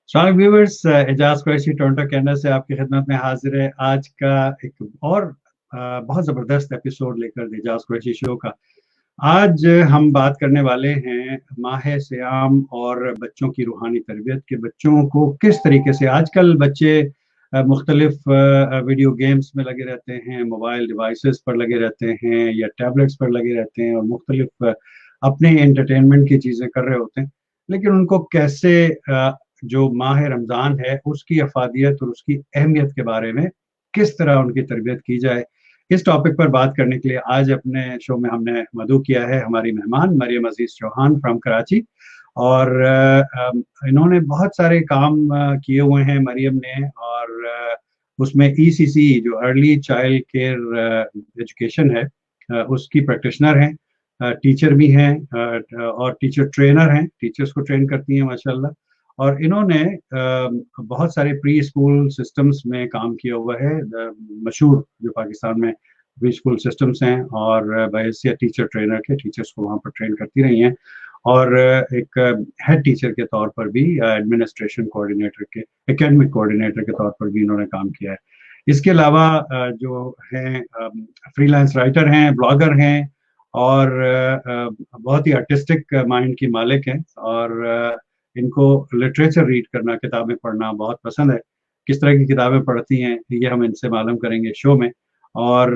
स्वागत viewers, Ejaz Qureshi Toronto Canada से आपकी खिदमत में हाजिर है। आज का एक और बहुत ज़बरदस्त एपिसोड लेकर एजाज कुरैशी शो का। आज हम बात करने वाले हैं माह सियाम और बच्चों की रूहानी तरबियत के बच्चों को किस तरीके से आजकल बच्चे मुख्तलिफ वीडियो गेम्स में लगे रहते हैं, मोबाइल डिवाइसेस पर लगे रहते हैं या टैबलेट्स पर लगे रहते हैं और मुख्तलिफ अपने एंटरटेनमेंट की चीज़ें कर रहे होते हैं। लेकिन उनको कैसे जो माह रमज़ान है उसकी अफादियत और उसकी अहमियत के बारे में किस तरह उनकी तरबियत की जाए, इस टॉपिक पर बात करने के लिए आज अपने शो में हमने मदऊ किया है हमारी मेहमान मरियम अजीज चौहान फ्रॉम कराची। और इन्होंने बहुत सारे काम किए हुए हैं मरियम ने, और उसमें ईसीसी जो अर्ली चाइल्ड केयर एजुकेशन है उसकी प्रैक्टिशनर हैं, टीचर भी हैं और टीचर ट्रेनर हैं, टीचर्स को ट्रेन करती हैं माशाल्लाह। और इन्होंने बहुत सारे प्री स्कूल सिस्टम्स में काम किया हुआ है, मशहूर जो पाकिस्तान में प्री स्कूल सिस्टम्स हैं, और बहैसियत टीचर ट्रेनर के टीचर्स को वहाँ पर ट्रेन करती रही हैं, और एक हेड टीचर के तौर पर भी, एडमिनिस्ट्रेशन कोऑर्डिनेटर के, एकेडमिक कोऑर्डिनेटर के तौर पर भी इन्होंने काम किया है। इसके अलावा जो हैं फ्रीलांस राइटर हैं, ब्लॉगर हैं, और बहुत ही आर्टिस्टिक माइंड की मालिक हैं, और इनको लिटरेचर रीड करना, किताबें पढ़ना बहुत पसंद है। किस तरह की किताबें पढ़ती हैं ये हम इनसे मालूम करेंगे शो में। और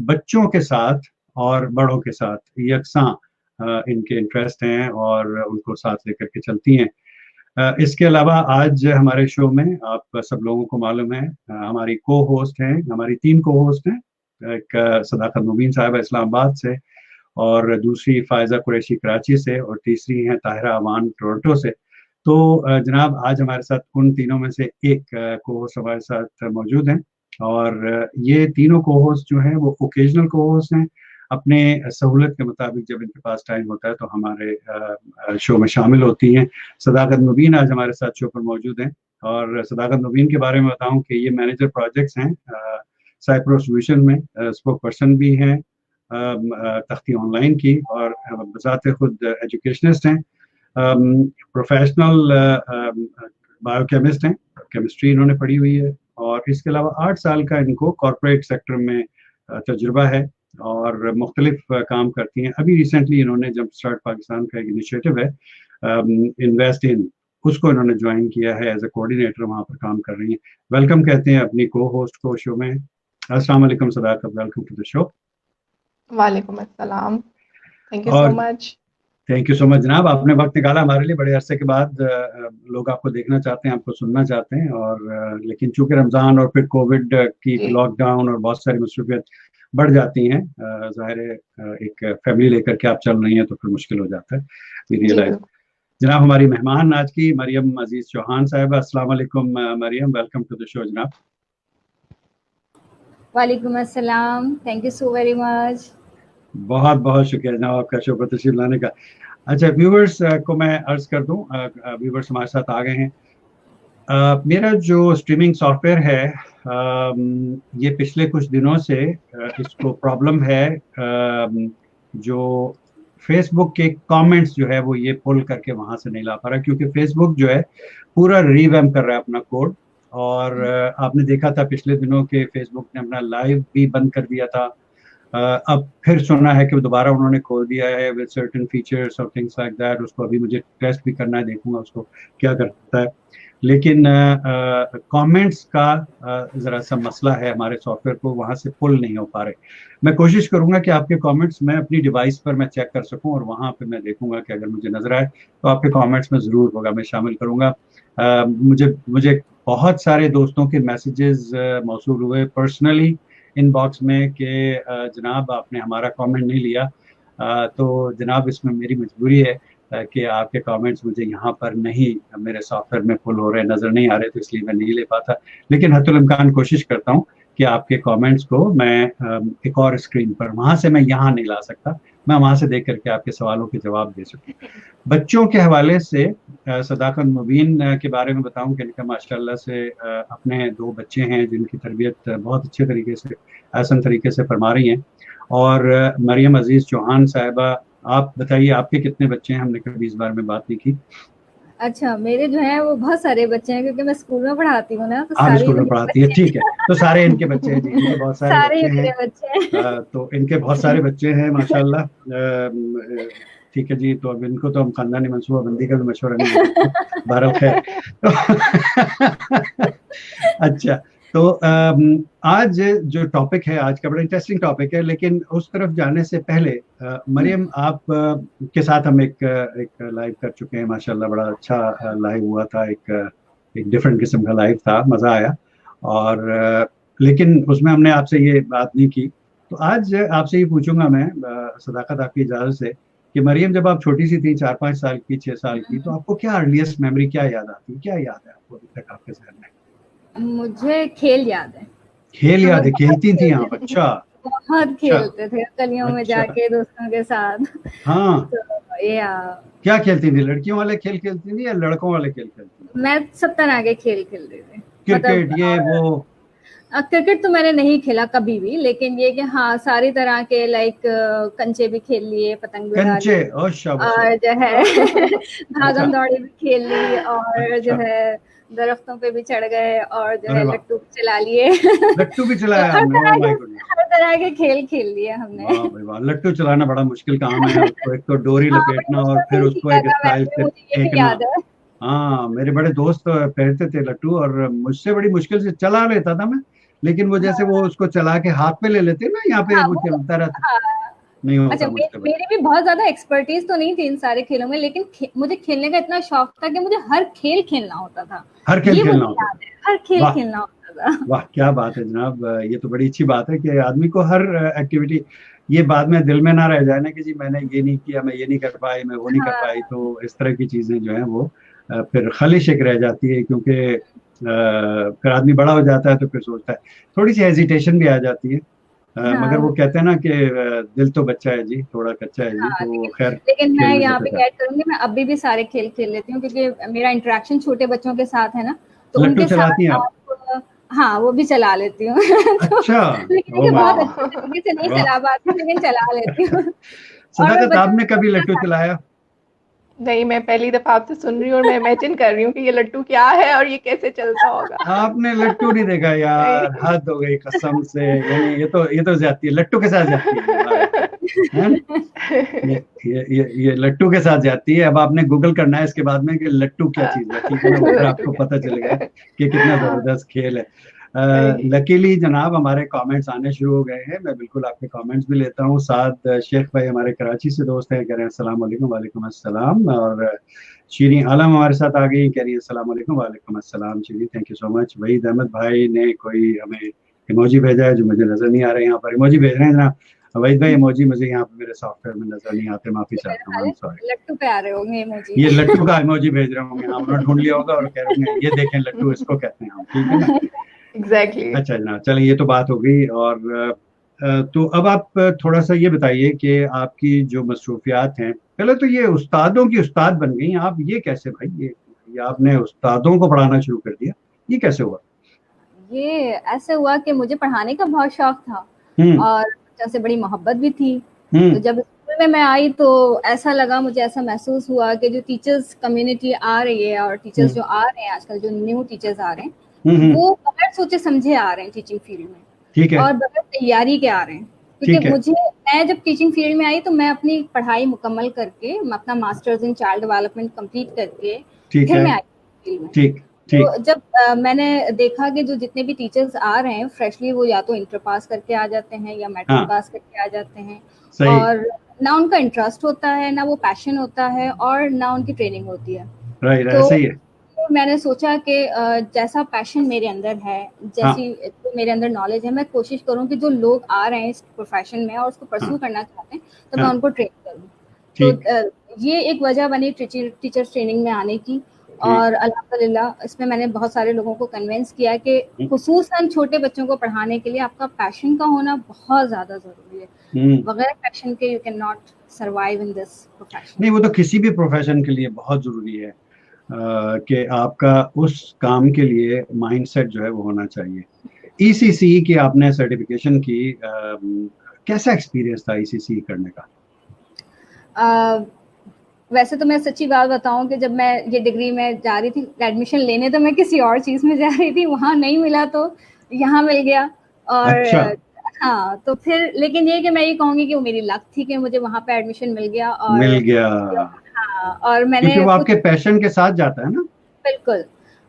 बच्चों के साथ और बड़ों के साथ यकसां इनके इंटरेस्ट हैं और उनको साथ लेकर के चलती हैं। इसके अलावा आज हमारे शो में आप सब लोगों को मालूम है हमारी को होस्ट हैं, हमारी 3 को होस्ट हैं। एक सदाकत मुबीन साहिबा इस्लामाबाद से, और दूसरी फायजा कुरैशी कराची से, और तीसरी हैं ताहिरा अमान टोरंटो से। तो जनाब आज हमारे साथ उन तीनों में से एक को होस्ट हमारे साथ मौजूद हैं, और ये तीनों को होस्ट जो हैं वो ओकेजनल को होस्ट हैं। अपने सहूलत के मुताबिक जब इनके पास टाइम होता है तो हमारे शो में शामिल होती हैं। सदाकत मुबीन आज हमारे साथ शो पर मौजूद हैं, और सदाकत मुबीन के बारे में बताऊं कि ये मैनेजर प्रोजेक्ट्स हैं साइप्रो सॉल्यूशन में, स्पोक पर्सन भी हैं तख्ती ऑनलाइन की, और बजाते खुद एजुकेशनिस्ट हैं, प्रोफेशनल बायोकेमिस्ट हैं, केमिस्ट्री इन्होंने पढ़ी हुई है, और इसके अलावा 8 साल का इनको कॉरपोरेट सेक्टर में तजुर्बा है और मुख्तलिफ काम करती हैं। अभी रिसेंटली इन्होंने जंप स्टार्ट पाकिस्तान का एक इनिशिएटिव है इन्वेस्ट इन, उसको इन्होंने ज्वाइन किया है, एज ए कोऑर्डिनेटर वहाँ पर काम कर रही हैं। वेलकम कहते हैं अपनी को होस्ट को शो में। अस्सलाम वालेकुम सदाकत, वेलकम टू द शो। वालेकुम अस्सलाम, thank you so much. Thank you so much जनाब, आपने वक्त निकाला हमारे लिए। बड़े अरसे के बाद लोग आपको देखना चाहते हैं, आपको सुनना चाहते हैं, और लेकिन चूंकि रमज़ान और फिर कोविड की लॉकडाउन और बहुत सारी मसरूफियत बढ़ जाती हैं, ज़ाहिर है एक फैमिली लेकर के आप चल रही हैं तो फिर मुश्किल हो जाता है, वी रियलाइज। जनाब हमारी मेहमान आज की मरियम अजीज चौहान साहिबा, अस्सलाम वालेकुम Mariam, welcome to the show जनाब। वालेकुम अस्सलाम, thank you so very much. बहुत बहुत शुक्रिया जनाब आपका शो पर तशरीफ लाने का। अच्छा व्यूवर्स को मैं अर्ज कर दूं, व्यूवर्स हमारे साथ आ गए हैं। मेरा जो स्ट्रीमिंग सॉफ्टवेयर है ये पिछले कुछ दिनों से इसको प्रॉब्लम है, जो फेसबुक के कमेंट्स जो है वो ये पुल करके वहां से नहीं ला पा रहा, क्योंकि फेसबुक जो है पूरा रिवैम्प कर रहा है अपना कोड। और आपने देखा था पिछले दिनों के फेसबुक ने अपना लाइव भी बंद कर दिया था, अब फिर सुना है कि दोबारा उन्होंने खोल दिया है विद सर्टेन फीचर्स और थिंग्स लाइक दैट। उसको अभी मुझे टेस्ट भी करना है, देखूंगा उसको क्या करता है। लेकिन कमेंट्स का ज़रा सा मसला है, हमारे सॉफ्टवेयर को वहाँ से पुल नहीं हो पा रहे। मैं कोशिश करूंगा कि आपके कमेंट्स मैं अपनी डिवाइस पर मैं चेक कर सकूं, और वहाँ पे मैं देखूंगा कि अगर मुझे नजर आए तो आपके कमेंट्स में ज़रूर होगा, मैं शामिल करूंगा। मुझे बहुत सारे दोस्तों के मैसेजेस मौसूल हुए पर्सनली इनबॉक्स में कि जनाब आपने हमारा कमेंट नहीं लिया, तो जनाब इसमें मेरी मजबूरी है कि आपके कमेंट्स मुझे यहाँ पर नहीं, मेरे सॉफ्टवेयर में पुल हो रहे, नज़र नहीं आ रहे, तो इसलिए मैं नहीं ले पाता। लेकिन हत्तुल इम्कान कोशिश करता हूँ कि आपके कमेंट्स को मैं एक और स्क्रीन पर, वहाँ से मैं यहाँ नहीं ला सकता, मैं वहाँ से देख करके आपके सवालों के जवाब दे सकूँ। बच्चों के हवाले से सदाकत मुबीन के बारे में बताऊं कि इनका माशाल्लाह से अपने 2 बच्चे हैं जिनकी तरबियत बहुत अच्छे तरीके से, आसान तरीके से फरमा रही हैं। और मरियम अजीज चौहान साहिबा, आप बताइए आपके कितने बच्चे हैं? हमने कभी इस बारे में बात नहीं की। अच्छा, मेरे जो हैं वो बहुत सारे बच्चे हैं क्योंकि मैं स्कूल में पढ़ाती हूँ ना, तो आप सारे ही स्कूल में मेरे पढ़ाती है, बच्चे ठीक है। तो सारे इनके बच्चे हैं जी, इनके बहुत सारे सारे ही बच्चे हैं। मेरे बच्चे हैं। तो इनके बहुत सारे बच्चे हैं माशाल्लाह। ठीक है जी, तो अब इनको तो हम खानदानी मनसूबाबंदी का भी मशवरा नहीं दे सकते, बहरहाल खैर। तो अच्छा, तो आज जो टॉपिक है आज का बड़ा इंटरेस्टिंग टॉपिक है, लेकिन उस तरफ जाने से पहले मरियम, आप के साथ हम एक लाइव कर चुके हैं माशाल्लाह, बड़ा अच्छा लाइव हुआ था, एक डिफरेंट किस्म का लाइव था, मजा आया। और लेकिन उसमें हमने आपसे ये बात नहीं की। तो आज आपसे ये पूछूंगा मैं, सदाकत आपकी इजाजत से, कि मरियम जब आप छोटी सी थी, 4-5 साल की, 6 साल की, तो आपको क्या अर्लीस्ट मेमोरी, क्या याद आती है, क्या याद है आपको अभी तक आपके जहन में? मुझे खेल याद है। खेल हमें याद है, बहुत खेलती थी आप? खेलते थे, अच्छा। बहुत अच्छा। खेलते थे गलियों में अच्छा। जाके दोस्तों के साथ। हाँ। तो या क्या खेलती थी, लड़कियों वाले खेल खेलती थी या लड़कों वाले खेल खेलती थी? मैं सब तरह के खेल खेलती थी। मतलब क्रिकेट, ये वो? क्रिकेट तो मैंने नहीं खेला कभी भी, लेकिन ये कि हाँ सारी तरह के लाइक कंचे भी खेल लिए, पतंग भी उड़ा कंचे, ली, और शाबाश। और जो है अच्छा। भागम दौड़ी भी खेल ली, और जो अच्छा। है दरख्तों पे भी चढ़ गए, और जो अरे है वाह, लट्टू भी चला लिए। लट्टू भी तो चलाया आपने? Oh my goodness. हर तरह के खेल खेल लिए हमने। वाह भाई वाह, लट्टू चलाना बड़ा मुश्किल काम है, उसको एक तो डोरी हाँ, बट लपेटना और बचपन से फिर ही उसको सीखा एक था स्टाइल मैंने, से मुझे ये भी फेंकना। याद है। हाँ, मेरे बड़े दोस्त फेरते थे लट्टू, और मुझसे बड़ी मुश्किल से चला लेता था मैं, लेकिन वो जैसे वो उसको चला के हाथ पे ले लेते ना, यहाँ पे हाँ वो वो चलता रहता, हाँ। नहीं अच्छा, होता मुझसे भाई। मेरी भी बहुत ज्यादा एक्सपर्टीज तो नहीं थी इन सारे खेलों में, लेकिन मुझे खेलने का इतना शौक था कि मुझे हर खेल खेलना होता था। हर खेल ये खेलना मुझे होता याद था? है, हर खेल वाह, खेलना होता था। वाह, क्या बात है जनाब। ये तो बड़ी अच्छी बात है कि आदमी को हर एक्टिविटी, ये बाद में दिल में ना रह जाए ना कि जी मैंने ये नहीं किया, मैं ये नहीं कर पाई, मैं वो नहीं कर पाई, हाँ, तो इस तरह की चीजें जो है वो फिर खलिश एक रह जाती है, क्योंकि फिर आदमी बड़ा हो जाता है तो फिर सोचता है, थोड़ी सी हेजिटेशन भी आ जाती है। मगर वो हाँ, कहते हैं ना कि दिल तो बच्चा है जी, थोड़ा कच्चा है जी, हाँ, तो लेकिन खैर लेकिन मैं खेलने यहाँ देते पे थे। ऐड करूंगी, मैं अभी भी सारे खेल खेल लेती हूँ क्योंकि मेरा इंटरेक्शन छोटे बच्चों के साथ है ना, तो लट्टू उनके चलाती हैं साथ आप? आप हाँ वो भी चला लेती हूँ। तो अच्छा। लेकिन ओ ये माय बहुत गॉड। अच्छे तरीके से नहीं वाह। चला पाती, लेकिन चला लेती हूँ। और मैं सदाकत, बच्चों आपने को कभी बोलना लट्टू चाहती चलाया? नहीं, मैं पहली दफा आपसे सुन रही हूँ और मैं इमेजिन कर रही हूँ कि ये लट्टू क्या है और ये कैसे चलता होगा। आपने लट्टू नहीं देखा यार? नहीं। हद हो गई कसम से, यानी ये तो ज्यादती है, लट्टू के साथ ज्यादती है ये, वाह यार, हैं? ये लट्टू के साथ जाती है। अब आपने गूगल करना है इसके बाद में कि लट्टू क्या चीज है, ठीक है ना, वो फिर लट्टू आपको क्या पता खेल चलेगा है? कि कितना हाँ। जबरदस्त खेल है। सही। लकीली जनाब हमारे कमेंट्स आने शुरू हो गए हैं, मैं बिल्कुल आपके कमेंट्स भी लेता हूँ। साथ शेख भाई हमारे कराची से दोस्त हैं, कह रहे हैं अस्सलाम वालेकुम। वालेकुम अस्सलाम। और शीरी आलम हमारे साथ आ गई, कह रही है अस्सलाम वालेकुम। वालेकुम अस्सलाम Shiri, thank you so much. Waheed Ahmad भाई ने कोई हमें इमोजी भेजा है जो मुझे नजर नहीं आ रहे, यहाँ पर इमोजी भेज रहे हैं जनाब। वहीद भाई, इमोजी मुझे यहाँ पे मेरे सॉफ्टवेयर में नजर नहीं आते, माफी हूँ, मेरे चाहता हूँ, आई ख्याल एम है सॉरी। लट्टू पे आ रहे होंगे इमोजी। ये लट्टू का इमोजी भेज रहे होंगे, हाँ, उन्होंने ढूंढ लिया होगा और कह रहे होंगे ये देखें लट्टू इसको कहते हैं हम, ठीक है ना। एग्जैक्टली। अच्छा जनाब, चलिए ये तो बात हो गई। और तो अब आप थोड़ा सा ये बताइए कि आपकी जो मसरूफियात हैं, पहले तो ये उस्तादों की उस्ताद बन गई आप, ये कैसे भाई? ये आपने उस्तादों को पढ़ाना शुरू कर दिया, ये कैसे हुआ? ये ऐसे हुआ कि मुझे पढ़ाने का बहुत शौक था, हम्म। और बच्चों से बड़ी मोहब्बत भी थी। तो हम्म। जब स्कूल में मैं आई तो ऐसा लगा, मुझे ऐसा महसूस हुआ कि जो टीचर्स कम्युनिटी आ रही है और टीचर्स हम्म। जो आ रहे हैं आजकल, जो न्यू टीचर्स आ रहे हैं, हम्म। वो बगैर सोचे समझे आ रहे हैं टीचिंग फील्ड में, ठीक है। और बगैर तैयारी के आ रहे हैं। क्योंकि ठीक है। मैं जब टीचिंग फील्ड में आई तो मैं अपनी पढ़ाई मुकम्मल करके, मैं अपना masters in child development complete करके ठीक फिर है। मैं आई फील्ड में। ठीक। ठीक। तो जब मैंने देखा कि जो जितने भी टीचर्स आ रहे हैं फ्रेशली, वो या तो इंटर पास करके आ जाते हैं या मैट्रिक हाँ। पास करके आ जाते हैं, सही। और ना उनका इंटरेस्ट होता है, ना वो पैशन होता है, और ना उनकी ट्रेनिंग होती है। राइट, तो ऐसे ही है। मैंने सोचा कि जैसा पैशन मेरे अंदर है, हाँ। जैसी जो मेरे अंदर नॉलेज है, मैं कोशिश करूँ कि जो लोग आ रहे हैं इस प्रोफेशन में और उसको परस्यू हाँ। करना चाहते हैं, तो मैं हाँ। उनको ट्रेन करूँ। तो ठीक। ये एक वजह बनी टीचर्स ट्रेनिंग में आने की। ठीक। और अल्हम्दुलिल्लाह इसमें मैंने बहुत सारे लोगों को कन्विंस किया कि हम्म। खुसूसन छोटे बच्चों को पढ़ाने के लिए आपका पैशन का होना बहुत ज़्यादा ज़रूरी है। हम्म। बगैर पैशन के you can not survive in this profession. नहीं, वो तो किसी भी प्रोफेशन के लिए बहुत जरूरी है कि आपका उस काम के लिए माइंडसेट जो है वो होना चाहिए। ईसीसी की आपने सर्टिफिकेशन की, कैसा एक्सपीरियंस था ईसीसी करने का? वैसे तो मैं सच्ची बात बताऊं कि जब मैं ये डिग्री में जा रही थी एडमिशन लेने, तो मैं किसी और चीज में जा रही थी, वहां नहीं मिला तो यहाँ मिल गया। और अच्छा, हाँ, तो फिर लेकिन ये कि मैं ये कहूंगी कि वो मेरी लक थी कि मुझे वहां पे एडमिशन मिल गया। और मिल गया, हाँ, और क्योंकि मैंने वो कुछ आपके पैशन के साथ जाता है ना। बिल्कुल,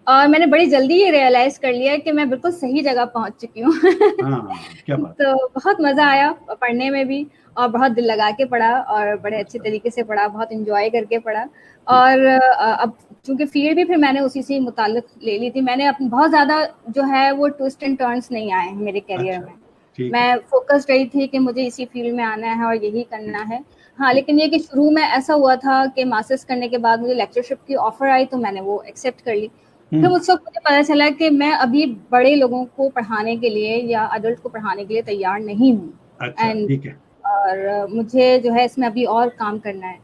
और मैंने बड़ी जल्दी ये रियलाइज कर लिया कि मैं बिल्कुल सही जगह पहुंच चुकी हूँ। हाँ, क्या बात तो बहुत मजा आया पढ़ने में भी, और बहुत दिल लगा के पढ़ा और बड़े अच्छे है। तरीके से पढ़ा, बहुत एंजॉय करके पढ़ा। और अब चूंकि फील्ड भी फिर मैंने उसी से मुताल्लिक ले ली थी, मैंने अपनी बहुत ज्यादा जो है वो ट्विस्ट एंड टर्न्स नहीं आए हैं मेरे करियर अच्छा, में। ठीक है। मैं फोकस रही थी कि मुझे इसी फील्ड में आना है और यही करना है। हाँ, लेकिन ये कि शुरू में ऐसा हुआ था कि मास्टर्स करने के बाद मुझे लेक्चरशिप की ऑफर आई, तो मैंने वो एक्सेप्ट कर ली। फिर हम्म, उस वक्त मुझे पता चला कि मैं अभी बड़े लोगों को पढ़ाने के लिए या अडल्ट को पढ़ाने के लिए तैयार नहीं हूँ। अच्छा, एंड ठीक है। और मुझे जो है इसमें अभी और काम करना है।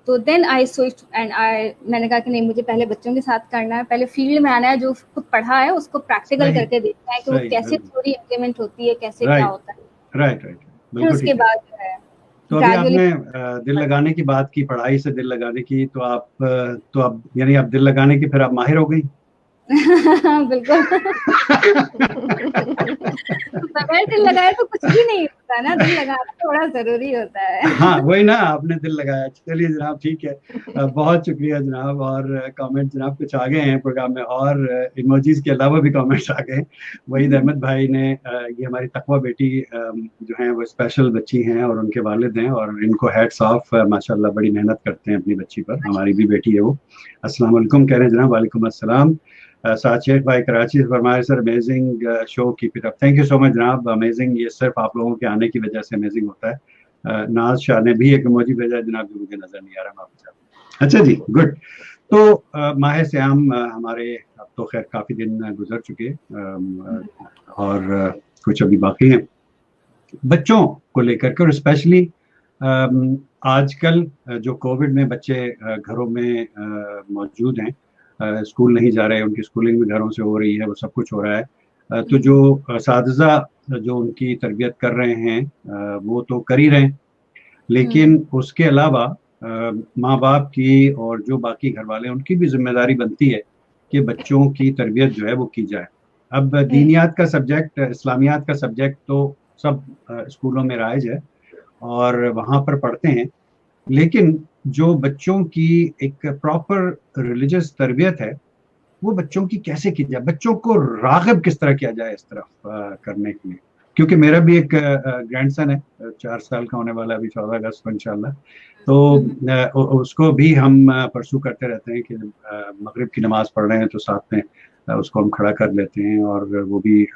तो देन आई स्विच्ड एंड मैंने कहा कि नहीं, मुझे पहले बच्चों के साथ करना है, पहले फील्ड में आना है, जो खुद पढ़ा है उसको प्रैक्टिकल सही, करके देखना है कि वो सही, कैसे बिल्कुल। थ्योरी इम्प्लीमेंट होती है, कैसे क्या राइट, होता है। राइट, राइट, फिर बिल्कुल उसके ठीक है। बाद जो है तो अभी ग्रेजुअली आपने दिल लगाने की बात की, पढ़ाई से दिल लगाने की, तो आप यानी आप दिल लगाने की फिर आप माहिर हो गई। बिल्कुल। बगैर दिल लगाए तो कुछ भी नहीं होता ना, दिल लगाना थोड़ा जरूरी होता हाँ, है। वही ना, आपने दिल लगाया। चलिए जनाब, ठीक है। बहुत शुक्रिया जनाब। और कमेंट जनाब कुछ आ गए हैं प्रोग्राम में, और इमोजीज के अलावा भी कमेंट्स आ गए। वहीद अहमद भाई ने ये हमारी तकवा बेटी जो है वो स्पेशल बच्ची हैं और उनके वालिद हैं, और इनको हैट्स ऑफ, माशाल्लाह बड़ी मेहनत करते हैं अपनी बच्ची पर। हमारी भी बेटी है वो। अस्सलाम वालेकुम कह रहे हैं जनाब। वालेकुम अस्सलाम। साथ शेख भाई कराची से फरमाए, sir amazing show, keep it up. Thank you so much जनाब। अमेजिंग ये सिर्फ आप लोगों के आने की वजह से अमेजिंग होता है। नाज शाह ने भी एक इमोजी भेजा है जनाब, जो मुझे नजर नहीं आ रहा, माफ कीजिएगा। अच्छा जी, गुड। तो माह सियाम हमारे अब तो खैर काफी दिन गुजर चुके, और कुछ अभी बाकी हैं बच्चों को लेकर के, और स्पेशली आजकल जो कोविड में बच्चे घरों में मौजूद हैं, स्कूल नहीं जा रहे, उनकी स्कूलिंग भी घरों से हो रही है, वो सब कुछ हो रहा है। तो जो असातिज़ा जो उनकी तरबियत कर रहे हैं, वो तो कर ही रहे हैं, लेकिन उसके अलावा माँ बाप की और जो बाकी घर वाले हैं उनकी भी जिम्मेदारी बनती है कि बच्चों की तरबियत जो है वो की जाए। अब दीनियात का सब्जेक्ट, इस्लामियात का सब्जेक्ट तो सब स्कूलों में राइज है और वहाँ पर पढ़ते हैं, लेकिन जो बच्चों की एक प्रॉपर रिलीजियस तरबियत है, वो बच्चों की कैसे की जाए, बच्चों को राग़िब किस तरह किया जाए इस तरफ करने के लिए। क्योंकि मेरा भी एक ग्रैंडसन है, 4 साल का होने वाला है अभी 14 अगस्त को इंशाल्लाह। तो उसको भी हम परसू करते रहते हैं कि मगरिब की नमाज पढ़ रहे हैं तो साथ में उसको हम खड़ा कर लेते हैं, और वो भी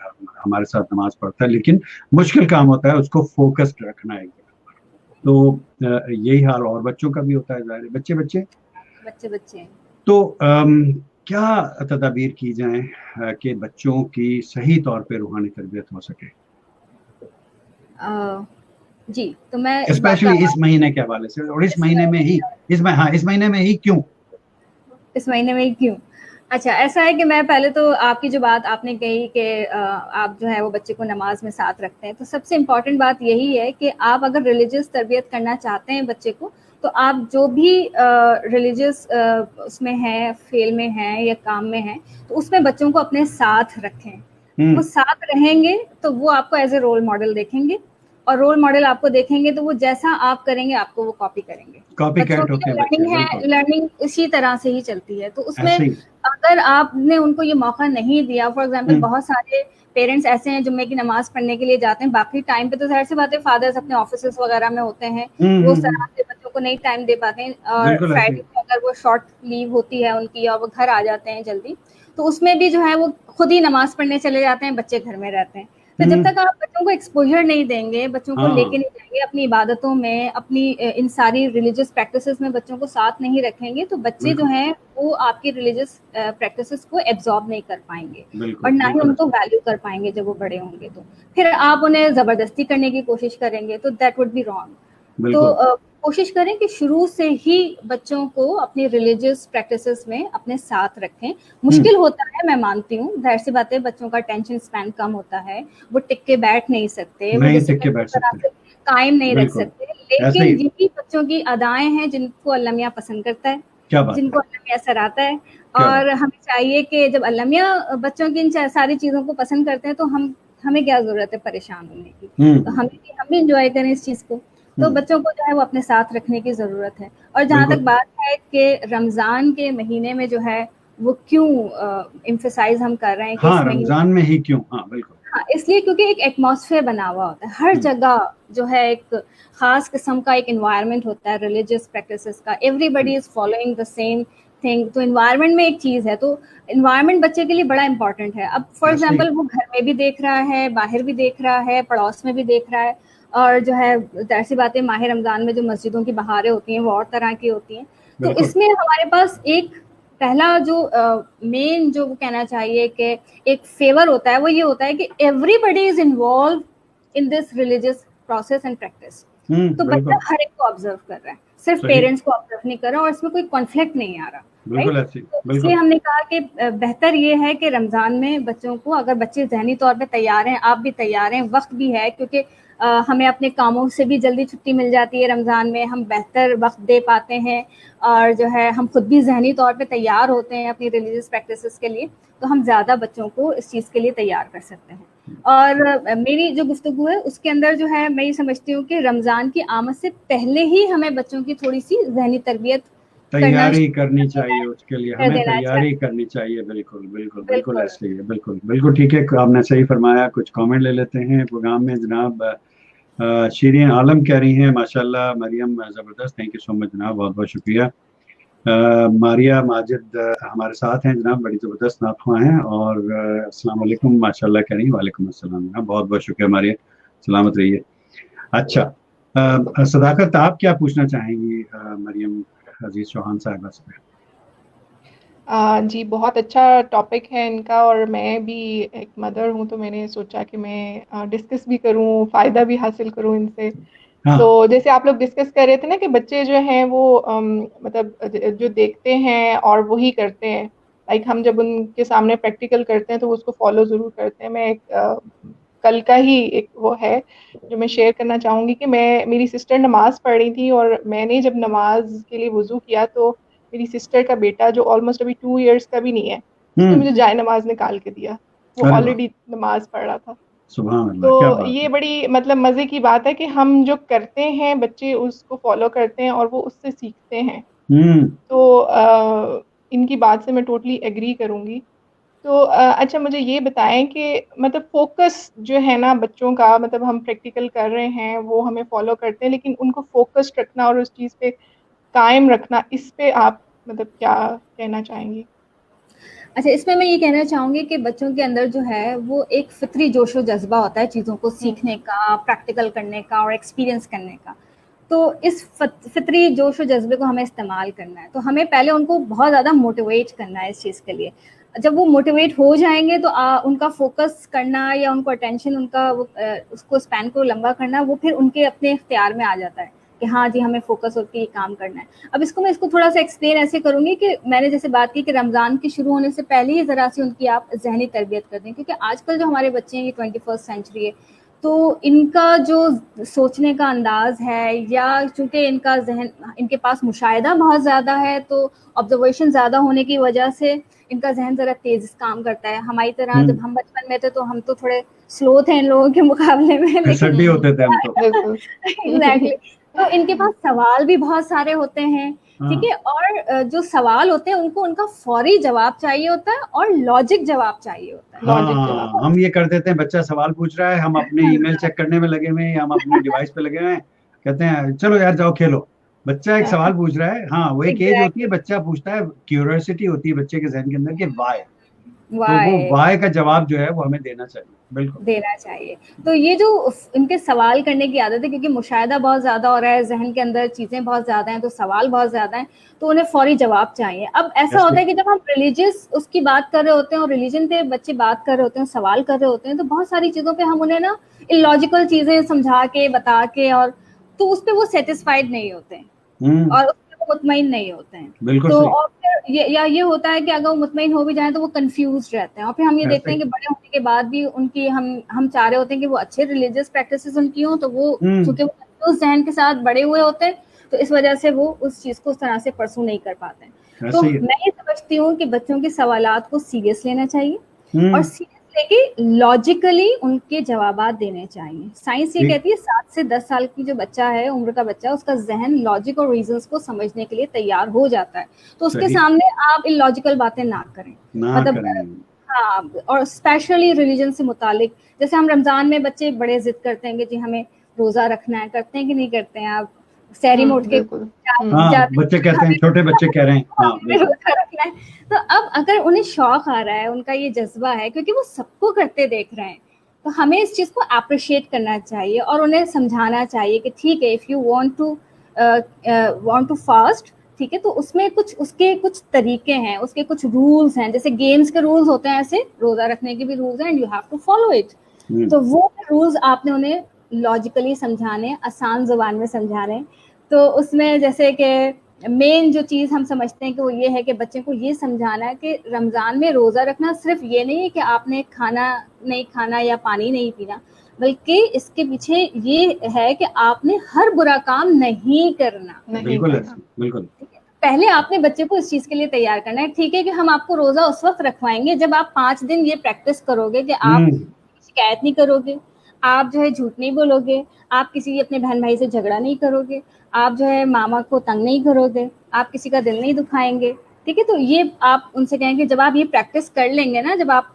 हमारे साथ नमाज पढ़ता है। लेकिन मुश्किल काम होता है उसको फोकस्ड रखना है। तो यही हाल और बच्चों का भी होता है, जाहिर है, बच्चे बच्चे। बच्चे बच्चे तो क्या तदाबीर की जाए कि बच्चों की सही तौर पे रूहानी तरबियत हो सके, जी, तो मैं इस बात का स्पेशली इस महीने के हवाले से, और इस इस महीने में ही, इस महीने में ही क्यों? इस महीने में क्यों? अच्छा, ऐसा है कि मैं पहले तो आपकी जो बात आपने कही कि आप जो है वो बच्चे को नमाज में साथ रखते हैं, तो सबसे इम्पोर्टेंट बात यही है कि आप अगर रिलीजियस तरबियत करना चाहते हैं बच्चे को, तो आप जो भी रिलीजियस उसमें है, फेल में है या काम में है, तो उसमें बच्चों को अपने साथ रखें। वो साथ रहेंगे तो वो आपको एज ए रोल मॉडल देखेंगे, और रोल मॉडल आपको देखेंगे तो वो जैसा आप करेंगे आपको वो कॉपी करेंगे। कॉपी बच्चों कैट की होते जो हैं बच्चे, लर्निंग है, बिल्कुल लर्निंग इसी तरह से ही चलती है। तो उसमें ऐसे ही। अगर आपने उनको ये मौका नहीं दिया, फॉर एग्जांपल हम्म, बहुत सारे पेरेंट्स ऐसे हैं जुम्मे की नमाज पढ़ने के लिए जाते हैं, बाकी टाइम पे तो जाहिर सी बात है फादर्स अपने ऑफिस वगैरह में होते हैं, वो उस तरह से बच्चों को नहीं टाइम दे पाते हैं, और बिल्कुल ऐसे ही। फ्राइडे को अगर वो शॉर्ट लीव होती है उनकी और वो घर आ जाते हैं जल्दी, तो उसमें भी जो है वो खुद ही नमाज पढ़ने चले जाते हैं, बच्चे घर में रहते हैं। तो जब तक आप बच्चों को एक्सपोजर नहीं देंगे, बच्चों को लेके हाँ, नहीं जाएंगे अपनी इबादतों में, अपनी इन सारी रिलीजियस प्रैक्टिसेस में बच्चों को साथ नहीं रखेंगे, तो बच्चे जो बिल्कुल हैं वो आपकी रिलीजियस प्रैक्टिसेस को एब्जॉर्ब नहीं कर पाएंगे, और बिल्कुल ना ही बिल्कुल उनको वैल्यू कर पाएंगे जब वो बड़े होंगे। तो फिर आप उन्हें जबरदस्ती करने की कोशिश करेंगे तो दैट वुड बी रॉन्ग। तो बिल्कुल। कोशिश करें कि शुरू से ही बच्चों को अपनी रिलीजियस प्रैक्टिसेस में अपने साथ रखें। मुश्किल होता है, मैं मानती हूँ, जाहिर सी बात है, बच्चों का टेंशन स्पैन कम होता है, वो टिक के बैठ नहीं सकते, वो नहीं टिक के डिसिप्लिन बैठ तरह सकते, से कायम नहीं रख बिल्कुल सकते, ऐसे ही लेकिन यही बच्चों की अदाएं हैं जिनको अल्लाह मियां पसंद करता है, क्या बात जिनको है, अल्लाह मियां सराहता है। क्या बात और हमें चाहिए कि जब अल्लाह मियां बच्चों की इन सारी चीज़ों को पसंद करते हैं तो हमें क्या ज़रूरत है परेशान होने की। तो हम्म हम भी इंजॉय करें इस चीज़ को। तो हम्म बच्चों को जो है वो अपने साथ रखने की ज़रूरत है। और जहाँ तक बिल्कुल, बात है कि रमज़ान के महीने में जो है वो क्यों एम्फसाइज़ हम कर रहे हैं कि हाँ इस महीने, रमजान में ही क्यों, हाँ बिल्कुल, हाँ, इसलिए क्योंकि एक एटमॉस्फेयर बना हुआ होता है हर हम्म जगह, जो है एक खास किस्म का एक एनवायरनमेंट होता है रिलीजियस प्रैक्टिसेस का, everybody is following the same thing. तो एनवायरनमेंट में एक चीज़ है, तो एनवायरनमेंट बच्चे के लिए बड़ा इंपॉर्टेंट है। अब फॉर ऐसे ही, एग्जांपल वो घर में भी देख रहा है, बाहर भी देख रहा है, पड़ोस में भी देख रहा है। और जो है जाहिर सी बात है माह रमज़ान में जो मस्जिदों की बहारें होती हैं वो और तरह की होती हैं। तो बिल्कुल, इसमें हमारे पास एक पहला जो मेन जो वो कहना चाहिए कि एक फेवर होता है वो ये होता है कि everybody is involve in this religious process and practice. तो बच्चा बिल्कुल, हर एक को ऑब्जर्व कर रहा है, सिर्फ सही, पेरेंट्स को ऑब्जर्व नहीं कर रहा, और इसमें कोई कॉन्फ्लिक्ट नहीं आ रहा। बिल्कुल राइट। ऐसे ही, तो इसलिए बिल्कुल, हमने कहा कि बेहतर ये है कि रमज़ान में बच्चों को, अगर बच्चे जहनी तौर पे तैयार हैं, आप भी तैयार हैं, वक्त भी है, क्योंकि हमें अपने कामों से भी जल्दी छुट्टी मिल जाती है रमज़ान में, हम बेहतर वक्त दे पाते हैं, और जो है हम खुद भी जहनी तौर पे तैयार होते हैं अपनी रिलीजियस प्रैक्टिसेस के लिए, तो हम ज़्यादा बच्चों को इस चीज़ के लिए तैयार कर सकते हैं। और मेरी जो गुफ्तगू है उसके अंदर जो है मैं ये समझती हूँ कि रमज़ान की आमद से पहले ही हमें बच्चों की थोड़ी सी जहनी तरबियत करना तैयारी करनी कर देना चाहिए, है, उसके लिए कर हमें देना तैयारी चाहिए। करनी चाहिए, बिल्कुल बिल्कुल बिल्कुल बिल्कुल। ऐसे ही है, बिल्कुल बिल्कुल ठीक है, आपने सही फरमाया। कुछ कमेंट ले लेते हैं प्रोग्राम में जनाब। शीरीन आलम कह रही हैं माशाल्लाह मरियम ज़बरदस्त, थैंक यू सो मच जनाब, बहुत बहुत शुक्रिया। मारिया माजिद हमारे साथ हैं जनाब, बड़ी ज़बरदस्त नातख़्वां हैं, और अस्सलाम वालेकुम माशाल्लाह कह रही हैं, वालेकुम अस्सलाम जनाब, बहुत बहुत शुक्रिया मारिया, सलामत रहिए। अच्छा, सदाकत आप क्या पूछना चाहेंगी मरियम अजीज चौहान साहिबा से? जी, बहुत अच्छा टॉपिक है इनका, और मैं भी एक मदर हूँ, तो मैंने सोचा कि मैं डिस्कस भी करूँ, फ़ायदा भी हासिल करूँ इनसे। हाँ, तो जैसे आप लोग डिस्कस कर रहे थे ना कि बच्चे जो हैं वो मतलब जो देखते हैं और वही करते हैं। लाइक हम जब उनके सामने प्रैक्टिकल करते हैं तो वो उसको फॉलो ज़रूर करते हैं। मैं एक कल का ही एक वो है जो मैं शेयर करना चाहूँगी कि मेरी सिस्टर नमाज़ पढ़ रही थी, और मैंने जब नमाज़ के लिए वज़ू किया तो मेरी सिस्टर का बेटा जो ऑलमोस्ट अभी 2 इयर्स का भी नहीं है, उसने हम्म, मुझे जाए नमाज़ निकाल के दिया। वो अरे वाह, ऑलरेडी नमाज़ पढ़ रहा था। सुभान अल्लाह, क्या तो बात ये है। बड़ी मतलब मज़े की बात है कि हम जो करते हैं बच्चे उसको फ़ॉलो करते हैं और वो उससे सीखते हैं। हम्म तो इनकी बात से मैं टोटली एग्री करूँगी। तो अच्छा मुझे ये बताएँ कि मतलब फ़ोकस जो है ना बच्चों का, मतलब हम प्रैक्टिकल कर रहे हैं, वो हमें फ़ॉलो करते हैं, लेकिन उनको फ़ोकस्ड रखना और उस चीज़ पे कायम रखना, इस पे आप मतलब क्या कहना चाहेंगी? अच्छा, इसमें मैं ये कहना चाहूँगी कि बच्चों के अंदर जो है वो एक फ़ितरी जोश और जज़्बा होता है चीज़ों को हुँ, सीखने का, प्रैक्टिकल करने का और एक्सपीरियंस करने का। तो इस फ़ितरी जोश और जज़्बे को हमें इस्तेमाल करना है। तो हमें पहले उनको बहुत ज़्यादा मोटिवेट करना है इस चीज़ के लिए। जब वो मोटिवेट हो जाएँगे तो उनका फ़ोकस करना या उनको अटेंशन उनका वो उसको स्पैन को लंबा करना, वो फिर उनके अपने इख्तियार में आ जाता है कि हाँ जी, हमें फ़ोकस होके ये काम करना है। अब मैं इसको थोड़ा-सा एक्सप्लेन ऐसे करूँगी कि मैंने जैसे बात की कि रमज़ान के शुरू होने से पहले ही ज़रा-सी उनकी आप ज़हनी तरबियत कर दें, क्योंकि आजकल जो हमारे बच्चे हैं ये 21st सेंचुरी है, तो इनका जो सोचने का अंदाज़ है, या चूँकि इनका ज़हन, इनके पास मुशाहिदा बहुत ज़्यादा है, तो ऑब्ज़र्वेशन ज़्यादा होने की वजह से इनका ज़हन ज़रा तेज़ काम करता है। हमारी तरह जब हम्म हम बचपन में थे तो हम तो थोड़े स्लो थे इन लोगों के मुकाबले में, लेकिन फिसड्डी होते थे हम तो। बिल्कुल। एग्ज़ैक्टली। तो इनके पास सवाल भी बहुत सारे होते हैं, ठीक हाँ है? और जो सवाल होते हैं उनको उनका फ़ौरी जवाब चाहिए होता है और लॉजिक जवाब चाहिए होता है। लॉजिक जवाब। हाँ, हम ये कर देते हैं, बच्चा सवाल पूछ रहा है, हम अपने ईमेल चेक करने में लगे हुए हैं, हम अपनी डिवाइस पे लगे हुए हैं, कहते हैं चलो यार जाओ खेलो। बच्चा एक हाँ, सवाल पूछ रहा है, हाँ वो एक एज होती है, एग्ज़ैक्टली, बच्चा पूछता है, क्यूरियोसिटी होती है बच्चे के जहन के अंदर कि वाई, तो वो व्हाय वाई का जवाब जो है वो हमें देना चाहिए, बिल्कुल। देना चाहिए। तो ये जो इनके सवाल करने की आदत है, क्योंकि मुशाहिदा बहुत ज़्यादा हो रहा है, ज़हन के अंदर चीज़ें बहुत ज़्यादा हैं, तो सवाल बहुत ज़्यादा हैं, तो उन्हें फ़ौरी जवाब चाहिए। अब ऐसा ऐसे होता है कि जब हम रिलीजियस उसकी बात कर रहे होते हैं और रिलीजन पे बच्चे बात कर रहे होते हैं, सवाल कर रहे होते हैं, तो बहुत सारी चीज़ों पे हम उन्हें ना इलॉजिकल चीज़ें समझा के, बता के, और तो उस पे वो सैटिस्फाइड नहीं होते हैं। हम्म, और उसमें वो मुतमईन नहीं होते हैं। बिल्कुल तो सही, और फिर ये होता है कि अगर वो मुतमईन हो भी जाएँ तो वो कन्फ्यूज़्ड रहते हैं, और फिर हम ये ऐसे देखते ही, हैं कि बड़े होने के बाद भी उनकी हम चाह रहे होते हैं कि वो अच्छे रिलीजियस प्रैक्टिसेज़ उनकी हों, तो वो हम्म चूँकि वो उस जहन के साथ बड़े हुए होते हैं, तो इस वजह से वो उस चीज को उस तरह से परसू नहीं कर पाते हैं। तो मैं ये समझती हूँ कि बच्चों के सवालात को सीरियस लेना चाहिए और सीरियस लेके लॉजिकली उनके जवाबात देने चाहिए। साइंस ये कहती है 7 से 10 साल की जो बच्चा है, उम्र का बच्चा, उसका जहन लॉजिक और रीजंस को समझने के लिए तैयार हो जाता है, तो उसके सामने आप इलॉजिकल बातें ना करें, मतलब हाँ। और स्पेशली रिलीजन से मुतालिक, जैसे हम रमजान में बच्चे बड़े जिद करते हैं कि जी हमें रोजा रखना है, करते हैं कि नहीं करते हैं आप? सहरी में उठ के बच्चे कहते हैं, छोटे बच्चे कह रहे हैं रोजा रखना है। तो अब अगर उन्हें शौक आ रहा है, उनका ये जज्बा है, क्योंकि वो सबको करते देख रहे हैं, तो हमें इस चीज को अप्रिशिएट करना चाहिए और उन्हें समझाना चाहिए कि ठीक है, if you want to fast, ठीक है, तो उसमें कुछ उसके कुछ तरीके हैं, उसके कुछ रूल्स हैं, जैसे गेम्स के रूल्स होते हैं, ऐसे रोजा रखने के भी रूल्स हैं, and you have to follow it. तो वो रूल्स आपने उन्हें लॉजिकली समझाने, आसान जुबान में समझाने। तो उसमें जैसे कि मेन जो चीज़ हम समझते हैं कि वो ये है कि बच्चे को ये समझाना है कि रमज़ान में रोज़ा रखना सिर्फ ये नहीं है कि आपने खाना नहीं खाना या पानी नहीं पीना, बल्कि इसके पीछे ये है कि आपने हर बुरा काम नहीं करना। बिल्कुल। पहले आपने बच्चे को इस चीज के लिए तैयार करना है। ठीक है कि हम आपको रोजा उस वक्त रखवाएंगे जब आप 5 दिन ये प्रैक्टिस करोगे कि आप शिकायत नहीं करोगे, आप जो है झूठ नहीं बोलोगे, आप किसी अपने बहन भाई से झगड़ा नहीं करोगे, आप जो है मामा को तंग नहीं करोगे, आप किसी का दिल नहीं दुखाएंगे। ठीक है, तो ये आप उनसे कहेंगे, जब आप ये प्रैक्टिस कर लेंगे ना, जब आप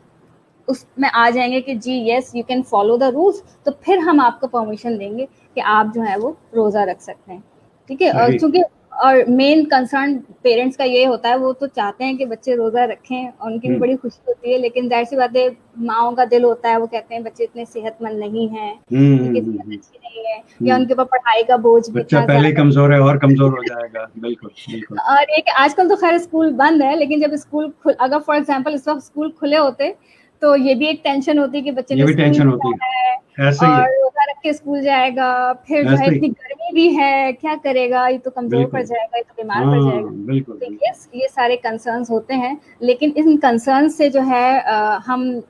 उसमें आ जाएंगे कि जी yes you can follow the rules, तो फिर हम आपको परमिशन देंगे कि आप जो है वो रोजा रख सकते हैं। ठीक है, और चूंकि और मेन कंसर्न पेरेंट्स का ये होता है, वो तो चाहते हैं कि बच्चे रोजा रखें और उनकी भी बड़ी खुशी होती है, लेकिन जाहिर सी बात है माओ का दिल होता है, वो कहते हैं बच्चे इतने सेहतमंद नहीं हैं, उनकी सेहत अच्छी नहीं है, या उनके ऊपर पढ़ाई का बोझ भी बच्चा पहले कमजोर है और कमजोर हो जाएगा। बिल्कुल। और एक आजकल तो खैर स्कूल बंद है, लेकिन जब स्कूल अगर फॉर एग्जाम्पल इस वक्त स्कूल खुले होते तो ये भी एक टेंशन होती कि बच्चे ने टेंशन होती है, ऐसे ही और रोजा रख के स्कूल जाएगा, फिर जो है इतनी गर्मी भी है, क्या करेगा, ये तो कमजोर पड़ जाएगा, ये तो बीमार पड़ जाएगा। तो ये सारे कंसर्न्स होते हैं, लेकिन इन कंसर्न्स से जो है हम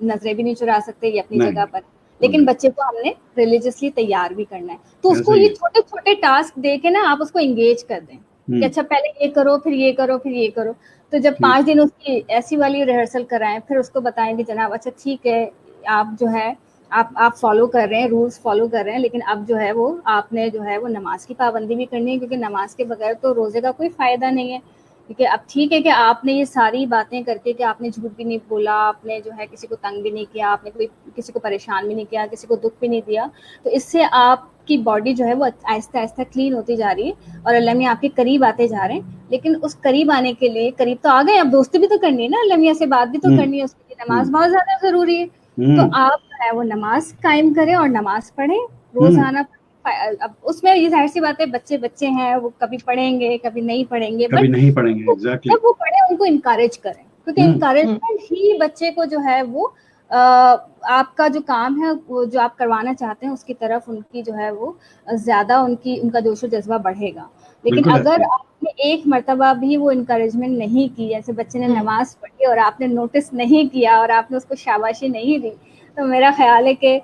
नजरें भी नहीं चुरा सकते, ये अपनी जगह पर, लेकिन बच्चे को हमने रिलीजियसली तैयार भी करना है। तो उसको ये छोटे छोटे टास्क दे के ना आप उसको एंगेज कर दें कि अच्छा पहले ये करो, फिर ये करो, फिर ये करो। तो जब 5 दिन उसकी ऐसी वाली रिहर्सल कराएं, फिर उसको बताएं कि जनाब अच्छा ठीक है, आप जो है आप फॉलो कर रहे हैं, रूल्स फॉलो कर रहे हैं, लेकिन अब जो है वो आपने जो है वो नमाज की पाबंदी भी करनी है, क्योंकि नमाज के बगैर तो रोजे का कोई फायदा नहीं है। क्योंकि अब ठीक है कि आपने ये सारी बातें करके कि आपने झूठ भी नहीं बोला, आपने जो है किसी को तंग भी नहीं किया, आपने कोई किसी को परेशान भी नहीं किया, किसी को दुख भी नहीं दिया, तो इससे आपकी बॉडी जो है वो आहिस्ता आहिस्ता क्लीन होती जा रही है और अल्लाह मियां आपके करीब आते जा रहे हैं। लेकिन उस करीब आने के लिए, करीब तो आ गए, अब दोस्ती भी तो करनी है ना, अल्लाह मियां से बात भी तो करनी है, उसके लिए नमाज बहुत ज्यादा जरूरी है। तो आप जो है वो नमाज कायम करें और नमाज पढ़ें रोजाना। अब उसमें ये जाहिर सी बात है, बच्चे हैं, वो कभी पढ़ेंगे कभी नहीं पढ़ेंगे, एग्जैक्टली। जब वो पढ़े उनको इनकरेज करें, क्योंकि इनकरेजमेंट ही बच्चे को जो है वो आपका जो काम है, वो जो आप करवाना चाहते हैं उसकी तरफ उनकी जो है वो ज्यादा उनका जोशो जज्बा बढ़ेगा। लेकिन अगर आपने एक मर्तबा भी वो इनकरेजमेंट नहीं की, जैसे बच्चे ने नमाज पढ़ी और आपने नोटिस नहीं किया और आपने उसको शाबाशी नहीं दी, तो मेरा ख्याल है कि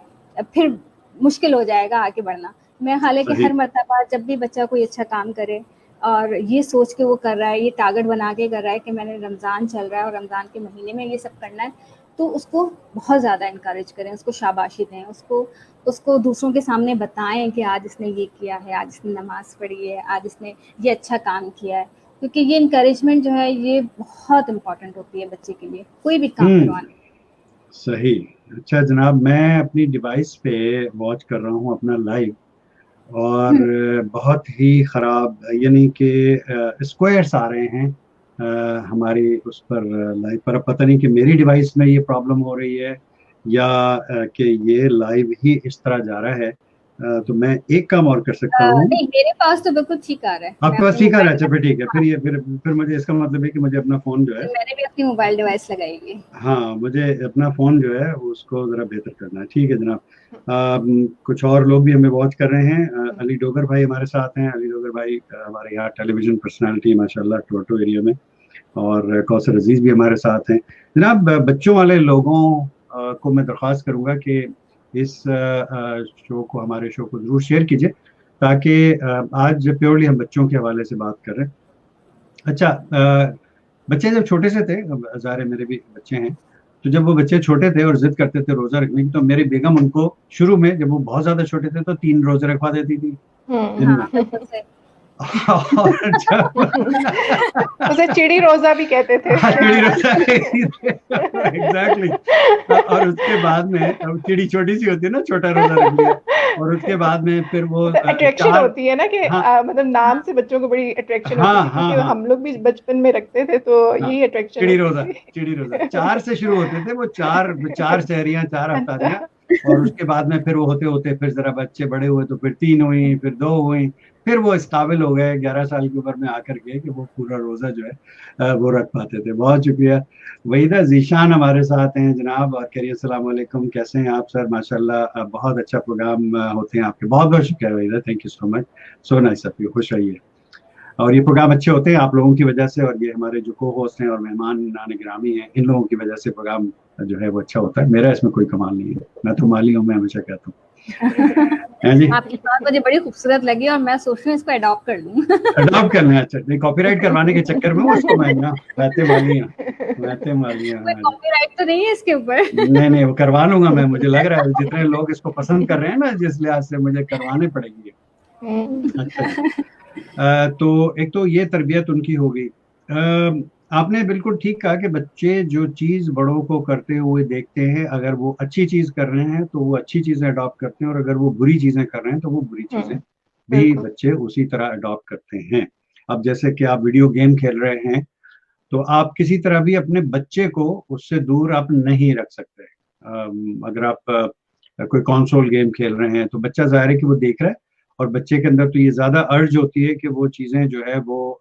फिर मुश्किल हो जाएगा आगे बढ़ना। मेरा ख्याल है कि हर मर्तबा जब भी बच्चा कोई अच्छा काम करे और ये सोच के वो कर रहा है, ये टारगेट बना के कर रहा है कि मैंने रमज़ान चल रहा है और रमज़ान के महीने में ये सब करना है, तो उसको बहुत ज़्यादा इनकरेज करें, उसको शाबाशी दें, उसको दूसरों के सामने बताएं कि आज इसने ये किया है, आज इसने नमाज पढ़ी है, आज इसने ये अच्छा काम किया है, क्योंकि ये इनकरेजमेंट जो है ये बहुत इम्पोर्टेंट होती है बच्चे के लिए कोई भी काम करवाने। सही। अच्छा जनाब, मैं अपनी डिवाइस पे वॉच कर रहा हूँ अपना लाइव, और बहुत ही ख़राब, यानी कि स्क्वायर्स आ रहे हैं हमारी उस पर लाइव पर। अब पता नहीं कि मेरी डिवाइस में ये प्रॉब्लम हो रही है या कि ये लाइव ही इस तरह जा रहा है। तो मैं एक काम और कर सकता हूँ। नहीं, मेरे पास तो बिल्कुल ठीक आ रहा है। आपके पास ठीक आ रहा है? अच्छा ठीक है, फिर मुझे इसका मतलब है कि मुझे अपना फोन जो है, मैंने भी अपनी मोबाइल डिवाइस लगाई है। हाँ, मुझे अपना फोन जो है उसको जरा बेहतर करना है। ठीक है जनाब। कुछ और लोग भी हमें वॉच कर रहे हैं। अली डोगर भाई हमारे साथ हैं। अली डोगर भाई हमारे यहाँ टेलीविजन पर्सनालिटी माशाल्लाह टोरंटो एरिया में, और कौसर अजीज भी हमारे साथ हैं। जनाब, बच्चों वाले लोगों को मैं दरख्वास्त करूंगा कि इस शो को, हमारे शो को जरूर शेयर कीजिए, ताकि आज प्योरली हम बच्चों के हवाले से बात कर रहे हैं। अच्छा, बच्चे जब छोटे से थे, ज़ाहिर है मेरे भी बच्चे हैं, तो जब वो बच्चे छोटे थे और जिद करते थे रोजा रखने की, तो मेरी बेगम उनको शुरू में, जब वो बहुत ज्यादा छोटे थे, तो 3 रोजे रखवा देती थी दिन में। हाँ बिल्कुल सही। और जब उसे चिड़ी रोजा भी कहते थे। हाँ, चिड़ी रोजा एग्जैक्टली। और उसके बाद में, अब चिड़ी छोटी सी होती है ना, छोटा रोजा रख लिया, और उसके बाद में फिर वो अट्रैक्शन होती है ना कि हाँ, मतलब नाम से बच्चों को बड़ी अट्रैक्शन हाँ, होती थी, हाँ, क्योंकि हाँ, हम लोग भी बचपन में रखते थे, तो हाँ, यही अट्रैक्शन चिड़ी होती रोजा, थी। चिड़ी रोजा 4 से शुरू होते थे वो, 4 शहरियां, 4 अच्छा। अफ्तारियां। और उसके बाद में फिर वो होते होते फिर जरा बच्चे बड़े हुए, तो फिर 3 हुई, फिर 2 हुई, फिर वो इस काबिल हो गए 11 साल की उम्र में आकर के कि वो पूरा रोजा जो है वो रख पाते थे। बहुत शुक्रिया। वहीदा जीशान हमारे साथ हैं जनाब, और करिए अस्सलाम वालेकुम, कैसे हैं आप सर? माशाल्लाह, बहुत अच्छा प्रोग्राम होते हैं आपके। बहुत बहुत शुक्रिया Waheeda, thank you so much, so nice of you, खुश रहिए। और ये प्रोग्राम अच्छे होते हैं आप लोगों की वजह से, और ये हमारे जो को होस्ट हैं और मेहमान नाने गिरामी हैं, इन लोगों की वजह से प्रोग्राम जो है वो अच्छा होता है। मेरा इसमें कोई कमाल नहीं है, मैं तो माली हूँ, मैं हमेशा कहता हूँ। हैं जी, आपकी बात मुझे बड़ी खूबसूरत लगी और मैं सोच रही हूँ इसको अडॉप्ट कर लूँ। अडॉप्ट कर लें। अच्छा, नहीं, कॉपीराइट करवाने के चक्कर में उसको मैं ना वैसे मालियाँ, वैसे मालियाँ। कोई कॉपीराइट तो नहीं है इसके ऊपर? नहीं नहीं, वो करवा लूंगा मैं, मुझे लग रहा है जितने लोग इसको पसंद कर रहे हैं ना, जिस लिहाज से मुझे करवाने पड़ेंगे। अच्छा जी। तो एक तो ये तरबियत उनकी होगी। आपने बिल्कुल ठीक कहा कि बच्चे जो चीज बड़ों को करते हुए देखते हैं, अगर वो अच्छी चीज कर रहे हैं तो वो अच्छी चीजें अडॉप्ट करते हैं, और अगर वो बुरी चीजें कर रहे हैं तो वो बुरी चीजें भी बिल्कुल। बच्चे उसी तरह अडॉप्ट करते हैं। अब जैसे कि आप वीडियो गेम खेल रहे हैं, तो आप किसी तरह भी अपने बच्चे को उससे दूर आप नहीं रख सकते। अगर आप कोई कंसोल गेम खेल रहे हैं, तो बच्चा जाहिर है कि वो देख रहा है, और बच्चे के अंदर तो ये ज्यादा अर्ज होती है कि वो चीजें जो है वो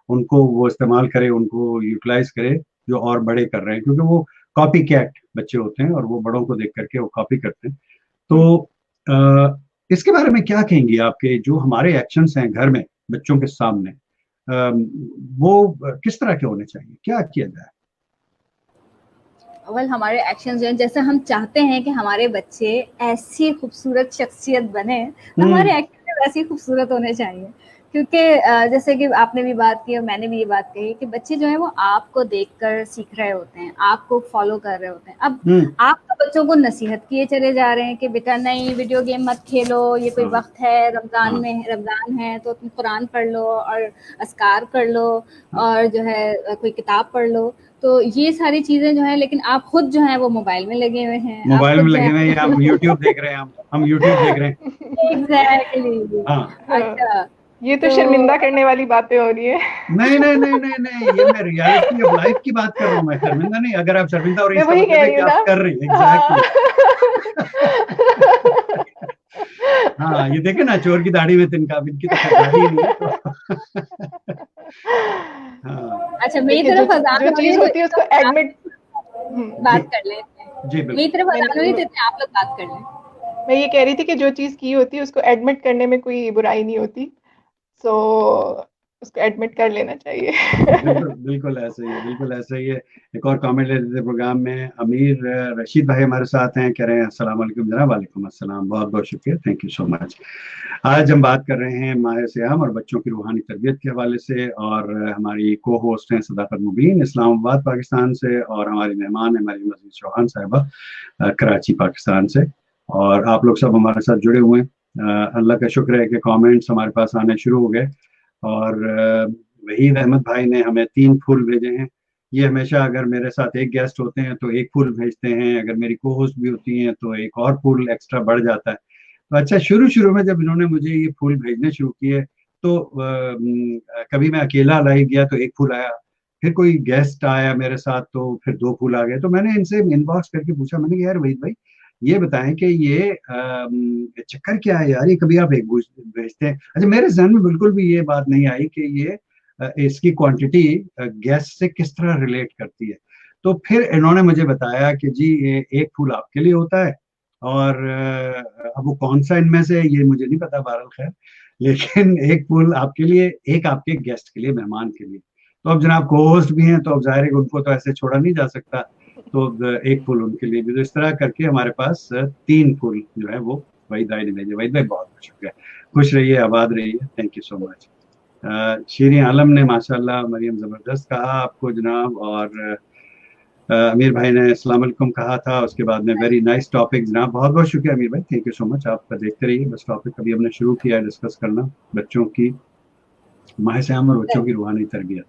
उनको वो इस्तेमाल करे, उनको यूटिलाइज करे जो और बड़े कर रहे हैं, क्योंकि वो कॉपी कैट बच्चे होते हैं और वो बड़ों को देख करके वो कॉपी करते हैं। तो इसके बारे में क्या कहेंगी आपके जो हमारे एक्शंस हैं घर में बच्चों के सामने, वो किस तरह के होने चाहिए, क्या किया जाए? हमारे एक्शन जो है, जैसे हम चाहते हैं कि हमारे बच्चे ऐसी खूबसूरत शख्सियत बने, तो हमारे एक्शन वैसे ही खूबसूरत होने चाहिए। क्योंकि जैसे कि आपने भी बात की और मैंने भी ये बात कही कि बच्चे जो है वो आपको देखकर सीख रहे होते हैं, आपको फॉलो कर रहे होते हैं। अब आप तो बच्चों को नसीहत किए चले जा रहे हैं कि बेटा नहीं वीडियो गेम मत खेलो, ये कोई वक्त है, रमजान है तो तुम कुरान पढ़ लो और अस्कार कर लो और जो है कोई किताब पढ़ लो। तो ये सारी चीजें जो है, लेकिन आप खुद जो है वो मोबाइल में लगे हुए हैं, मोबाइल में लगे हुए हैं, हम यूट्यूब देख रहे हैं, हम यूट्यूब देख रहे हैं। एग्जैक्टली। अच्छा, ये तो शर्मिंदा करने वाली बातें हो रही है। नहीं नहीं नहीं नहीं नहीं, ये मैं रियलिटी ऑफ लाइफ की बात कर रहा हूँ, मैं शर्मिंदा नहीं। अगर आप शर्मिंदा हो रही है मैं इसका वही मतलब कह है रही कि हूँ आप ना। कर रही हैं। एग्जैक्टली। हाँ, ये देखे ना, चोर की दाढ़ी में तिनका, इनकी तो खैर दाढ़ी नहीं है तो। हाँ अच्छा, मेरी देखिए, तरफ अजान जो हो रही चीज है होती है उसको एडमिट बात कर लेते हैं। जी मेरी बिल्कुल। तरफ अजान हो रही है तो आप लोग बात कर लें। मैं ये कह रही थी कि जो चीज की होती है उसको एडमिट करने में कोई बुराई नहीं होती, सो उसको एडमिट कर लेना चाहिए। बिल्कुल बिल्कुल ऐसा ही है, बिल्कुल ऐसा ही है। एक और कमेंट ले लेते प्रोग्राम में। अमीर रशीद भाई हमारे साथ हैं, कह रहे हैं अस्सलाम वालेकुम जनाब। वालेकुम अस्सलाम, बहुत बहुत शुक्रिया, थैंक यू सो मच। आज हम बात कर रहे हैं माह सियाम और बच्चों की रूहानी तरबियत के हवाले से, और हमारी को होस्ट हैं सदाकत मुबीन इस्लामाबाद पाकिस्तान से, और हमारी मेहमान है मरीम अजीज चौहान साहिबा कराची पाकिस्तान से। और आप लोग सब हमारे साथ जुड़े हुए हैं। अल्लाह का शुक्र है कि कमेंट्स हमारे पास आने शुरू हो गए, और वहीद अहमद भाई ने हमें 3 फूल भेजे हैं। ये हमेशा, अगर मेरे साथ एक गेस्ट होते हैं तो एक फूल भेजते हैं, अगर मेरी को होस्ट भी होती हैं तो एक और फूल एक्स्ट्रा बढ़ जाता है। तो अच्छा, शुरू शुरू में जब इन्होंने मुझे ये फूल भेजने शुरू किए, तो कभी मैं अकेला लाई गया तो एक फूल आया, फिर कोई गेस्ट आया मेरे साथ तो फिर 2 फूल आ गए। तो मैंने इनसे इनबॉक्स करके पूछा, मैंने कहा यार वहीद भाई, ये बताएं कि ये चक्कर क्या है यार, ये कभी आप एक भेजते हैं। अच्छा, मेरे जहन में बिल्कुल भी ये बात नहीं आई कि ये इसकी क्वांटिटी गैस से किस तरह रिलेट करती है। तो फिर इन्होंने मुझे बताया कि जी ये एक फूल आपके लिए होता है, और अब वो कौन सा इनमें से ये मुझे नहीं पता, बहरहाल खैर, लेकिन एक फूल आपके लिए, एक आपके गेस्ट के लिए, मेहमान के लिए। तो अब जनाब को होस्ट भी हैं, तो अब जाहिर है कि उनको तो ऐसे छोड़ा नहीं जा सकता, तो एक फूल उनके लिए भी। तो इस तरह करके हमारे पास 3 फूल जो है वो वहीद भाई ने भेजे। वहीद भाई बहुत बहुत शुक्रिया, खुश रहिए, आबाद रहिए, thank you so much. Shireen Alam ने माशाल्लाह मरियम जबरदस्त कहा आपको जनाब, और अमीर भाई ने अस्सलाम वालेकुम कहा था, उसके बाद में वेरी नाइस टॉपिक जनाब, बहुत बहुत शुक्रिया अमीर भाई, थैंक यू सो मच। आप देखते रहिए, बस टॉपिक अभी हमने शुरू किया है डिस्कस करना, बच्चों की माह से और बच्चों की रूहानी तरबियत।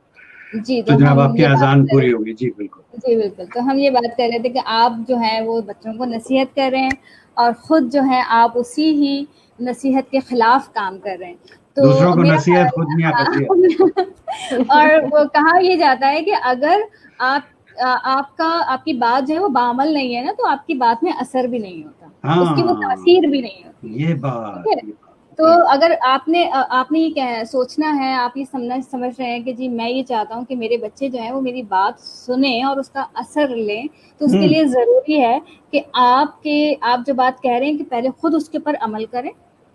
जी, तो जनाब आपकी अजान पूरी होगी। जी बिल्कुल। जी बिल्कुल, तो हम ये बात कर रहे थे कि आप जो है वो बच्चों को नसीहत कर रहे हैं और खुद जो है आप उसी ही नसीहत के खिलाफ काम कर रहे हैं। तो दूसरों को मेरा नसीहत, खुद मियां वसीयत। और वो कहा ये जाता है कि अगर आपकी बात जो है वो बाअमल नहीं है ना, तो आपकी बात में असर भी नहीं होता, उसकी वो तासीर भी नहीं होती। ये बात, ठीक है? तो अगर आपने ये सोचना है, आप ये समझ रहे हैं कि जी मैं ये चाहता हूँ कि मेरे बच्चे जो हैं वो मेरी बात सुने और उसका असर लें, तो उसके लिए ज़रूरी है कि आप जो बात कह रहे हैं कि पहले खुद उसके ऊपर अमल करें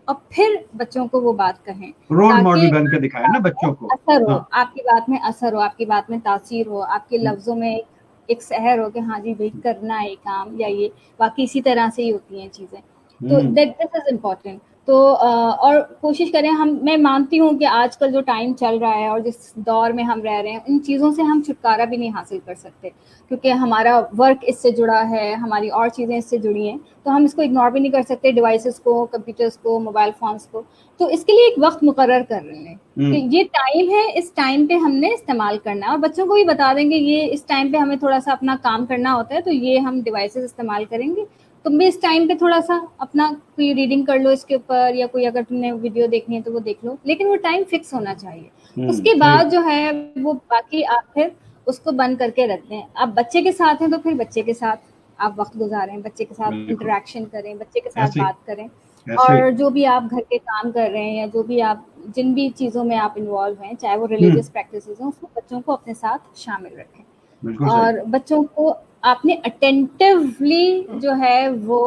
और फिर बच्चों को वो बात कहें, रोल मॉडल बन के दिखाएं ना बच्चों को, असर हो, आपकी बात में असर हो, आपकी बात में तासीर हो, आपके लफ्जों में एक सहर हो कि हाँ जी भाई करना है काम, या ये बाकी इसी तरह से ही होती हैं चीज़ें। तो दिस इज इम्पोर्टेंट। तो और कोशिश करें, मैं मानती हूँ कि आजकल जो टाइम चल रहा है और जिस दौर में हम रह रहे हैं, इन चीज़ों से हम छुटकारा भी नहीं हासिल कर सकते, क्योंकि हमारा वर्क इससे जुड़ा है, हमारी और चीज़ें इससे जुड़ी हैं, तो हम इसको इग्नोर भी नहीं कर सकते, डिवाइसेस को, कंप्यूटर्स को, मोबाइल फोन्स को। तो इसके लिए एक वक्त मुकर्रर कर रहे हैं कि ये टाइम है, इस टाइम पे हमने इस्तेमाल करना है, और बच्चों को भी बता देंगे ये इस टाइम पे हमें थोड़ा सा अपना काम करना होता है, तो ये हम डिवाइसेस इस्तेमाल करेंगे, तुम भी इस टाइम पे थोड़ा सा अपना कोई रीडिंग कर लो इसके ऊपर, या कोई अगर तुमने वीडियो देखनी है तो वो देख लो, लेकिन वो टाइम फिक्स होना चाहिए। उसके बाद जो है वो बाकी आप फिर उसको बंद करके रख दें। आप बच्चे के साथ हैं तो फिर बच्चे के साथ आप वक्त गुजारें, बच्चे के साथ इंटरेक्शन करें, बच्चे के साथ बात करें, और जो भी आप घर के काम कर रहे हैं या जो भी आप जिन भी चीज़ों में आप इन्वॉल्व हैं, चाहे वो रिलीजियस प्रैक्टिसेस हों, उसको बच्चों को अपने साथ शामिल रखें। और बच्चों को आपने अटेंटिवली जो है वो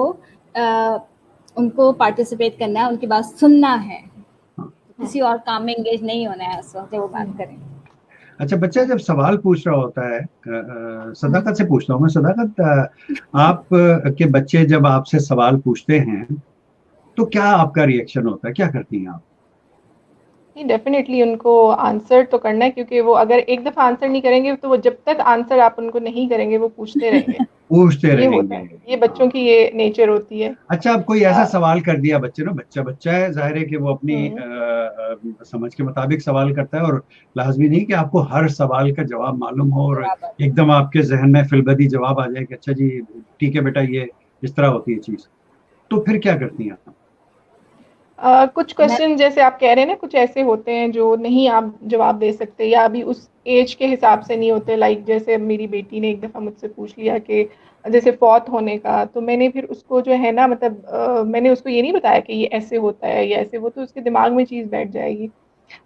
उनको पार्टिसिपेट करना है, उनकी बात सुनना है, किसी और काम में एंगेज नहीं होना है उस वक्त जब वो बात करें। अच्छा, बच्चा जब सवाल पूछ रहा होता है, सदाकत से पूछता हूँ मैं, सदाकत आप के बच्चे जब आपसे सवाल पूछते हैं तो क्या आपका रिएक्शन होता है, क्या करती हैं आप? डेफिनेटली उनको आंसर तो करना है, क्योंकि वो अगर एक दफा आंसर नहीं करेंगे तो वो जब तक आंसर आप उनको नहीं करेंगे वो पूछते रहेंगे। पूछते ये होता है, ये बच्चों की ये नेचर होती है। अच्छा, अब कोई ऐसा सवाल कर दिया बच्चे ने, बच्चा है, जाहिर है कि वो अपनी समझ के मुताबिक सवाल करता है, और लाजमी नहीं कि आपको हर सवाल का जवाब मालूम हो और एकदम आपके जहन में फिलबदी जवाब आ जाए कि अच्छा जी ठीक है बेटा ये इस तरह होती है चीज, तो फिर क्या करती हैं आप? कुछ क्वेश्चन जैसे आप कह रहे हैं ना, कुछ ऐसे होते हैं जो नहीं आप जवाब दे सकते, या अभी उस एज के हिसाब से नहीं होते। लाइक जैसे मेरी बेटी ने एक दफ़ा मुझसे पूछ लिया कि जैसे फौत होने का, तो मैंने फिर उसको जो है ना, मतलब मैंने उसको ये नहीं बताया कि ये ऐसे होता है या ऐसे, वो तो उसके दिमाग में चीज़ बैठ जाएगी,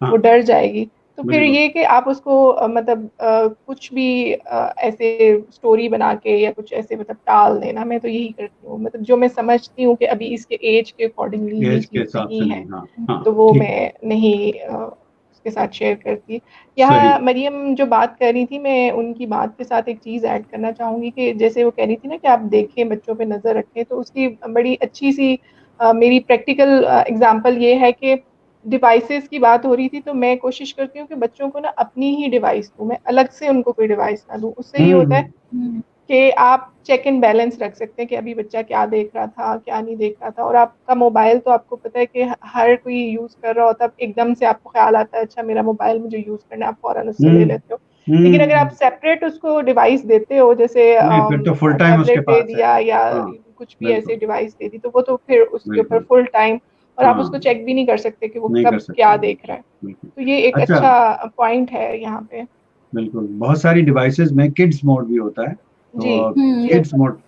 वो डर जाएगी। तो फिर ये कि आप उसको मतलब कुछ भी ऐसे स्टोरी बना के या कुछ ऐसे मतलब टाल देना, मैं तो यही करती हूँ। मतलब जो मैं समझती हूँ कि अभी इसके एज के अकॉर्डिंगली ये चीज़ सही है, तो वो मैं नहीं उसके साथ शेयर करती। यहाँ मरियम जो बात कर रही थी, मैं उनकी बात के साथ एक चीज़ ऐड करना चाहूँगी कि जैसे वो कह रही थी ना कि आप देखें, बच्चों पे नज़र रखें, तो उसकी बड़ी अच्छी सी मेरी प्रैक्टिकल एग्जांपल ये है कि डिवाइसेस की बात हो रही थी, तो मैं कोशिश करती हूँ कि बच्चों को ना अपनी ही डिवाइस दूँ, मैं अलग से उनको कोई डिवाइस ना दूँ। उससे ये होता है कि आप चेक एंड बैलेंस रख सकते हैं कि अभी बच्चा क्या देख रहा था, क्या नहीं देख रहा था। और आपका मोबाइल तो आपको पता है कि हर कोई यूज़ कर रहा होता है, एकदम से आपको ख्याल आता है अच्छा मेरा मोबाइल मुझे यूज़ करना है, आप फ़ौरन उससे ले लेते हो। लेकिन अगर आप सेपरेट उसको डिवाइस देते हो, जैसे टैबलेट दे दिया या कुछ भी ऐसे डिवाइस दे दी, तो वो तो फिर उसके ऊपर फुल टाइम, और आप उसको चेक भी नहीं कर सकते कि वो कब क्या देख रहा है। तो ये एक अच्छा पॉइंट है यहाँ पे। बिल्कुल, बहुत सारी डिवाइसेस में किड्स मोड भी होता है, तो किड्स मोड।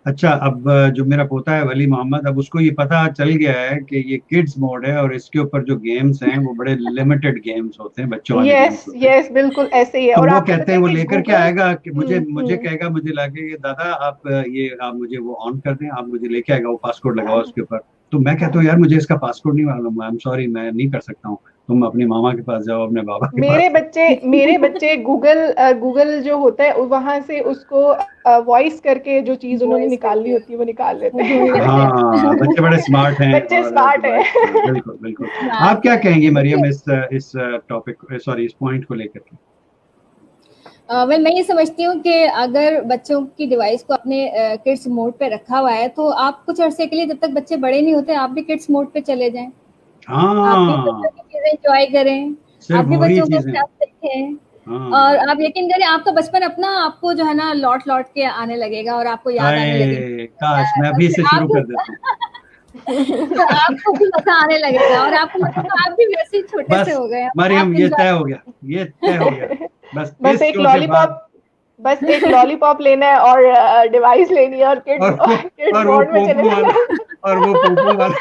अच्छा, अब जो मेरा पोता है वली मोहम्मद, अब उसको ये पता चल गया है कि ये किड्स मोड है और इसके ऊपर जो गेम्स हैं वो बड़े लिमिटेड गेम्स होते हैं, बच्चों वाले गेम्स होते हैं। यस बिल्कुल ऐसे ही है। तो और वो कहते हैं, वो लेकर के आएगा कि मुझे कहेगा, मुझे लाके दादा आप ये आप मुझे वो ऑन कर दें, आप मुझे लेके आएगा, वो पासकोड लगाओ उसके ऊपर, तो मैं कहता हूँ यार मुझे इसका पासवर्ड नहीं मालूम, आई एम सॉरी मैं नहीं कर सकता हूँ, तुम अपनी मामा के पास जाओ, अपने बाबा के पास मेरे बच्चे गूगल जो होता है वहां से उसको वॉइस करके जो चीज उन्होंने वॉइस निकालनी करके होती है वो निकाल लेते वो ढूंढ हैं। लेते हाँ हैं। बच्चे बड़े स्मार्ट हैं बच्चे और स्मार्ट डिवाइस, हाँ, है। बिल्कुल बिल्कुल। आप स्मार्ट क्या है। कहेंगी मरियम देखिए, इस टॉपिक, सॉरी इस पॉइंट को लेकर के? वेल मैं ये समझती हूँ कि अगर बच्चों की डिवाइस को अपने किड्स मोड पे रखा हुआ है तो आप कुछ अरसे के लिए, जब तक बच्चे बड़े नहीं होते, आप भी किड्स मोड पे चले जाएं, आप भी बच्चों हाँ की चीजें एंजॉय करें, आप सिर्फ भी वही बच्चों के चीजें, साथ देखें। और हाँ। आप यकीन करें, आपका बचपन अपना आपको जो है ना लौट लौट के आने लगेगा और आपको याद आने लगेगी हाय काश मैं और अभी फिर से शुरू कर देता हूँ। आप तो आपको भी मजा आने लगेगा और आपको लगेगा आप भी वैसे ही छोटे से बस हो गए, मरियम आप ये एंजॉय तय हो गया, करें। ये तय हो गया। बस बस इस एक शो के लॉलीपॉप बाद बस एक लॉलीपॉप लेना है और डिवाइस लेनी है और किड्स और वो किड्स और वो मोड में चले पोपो वाला, जाना और वो पोपो वाला।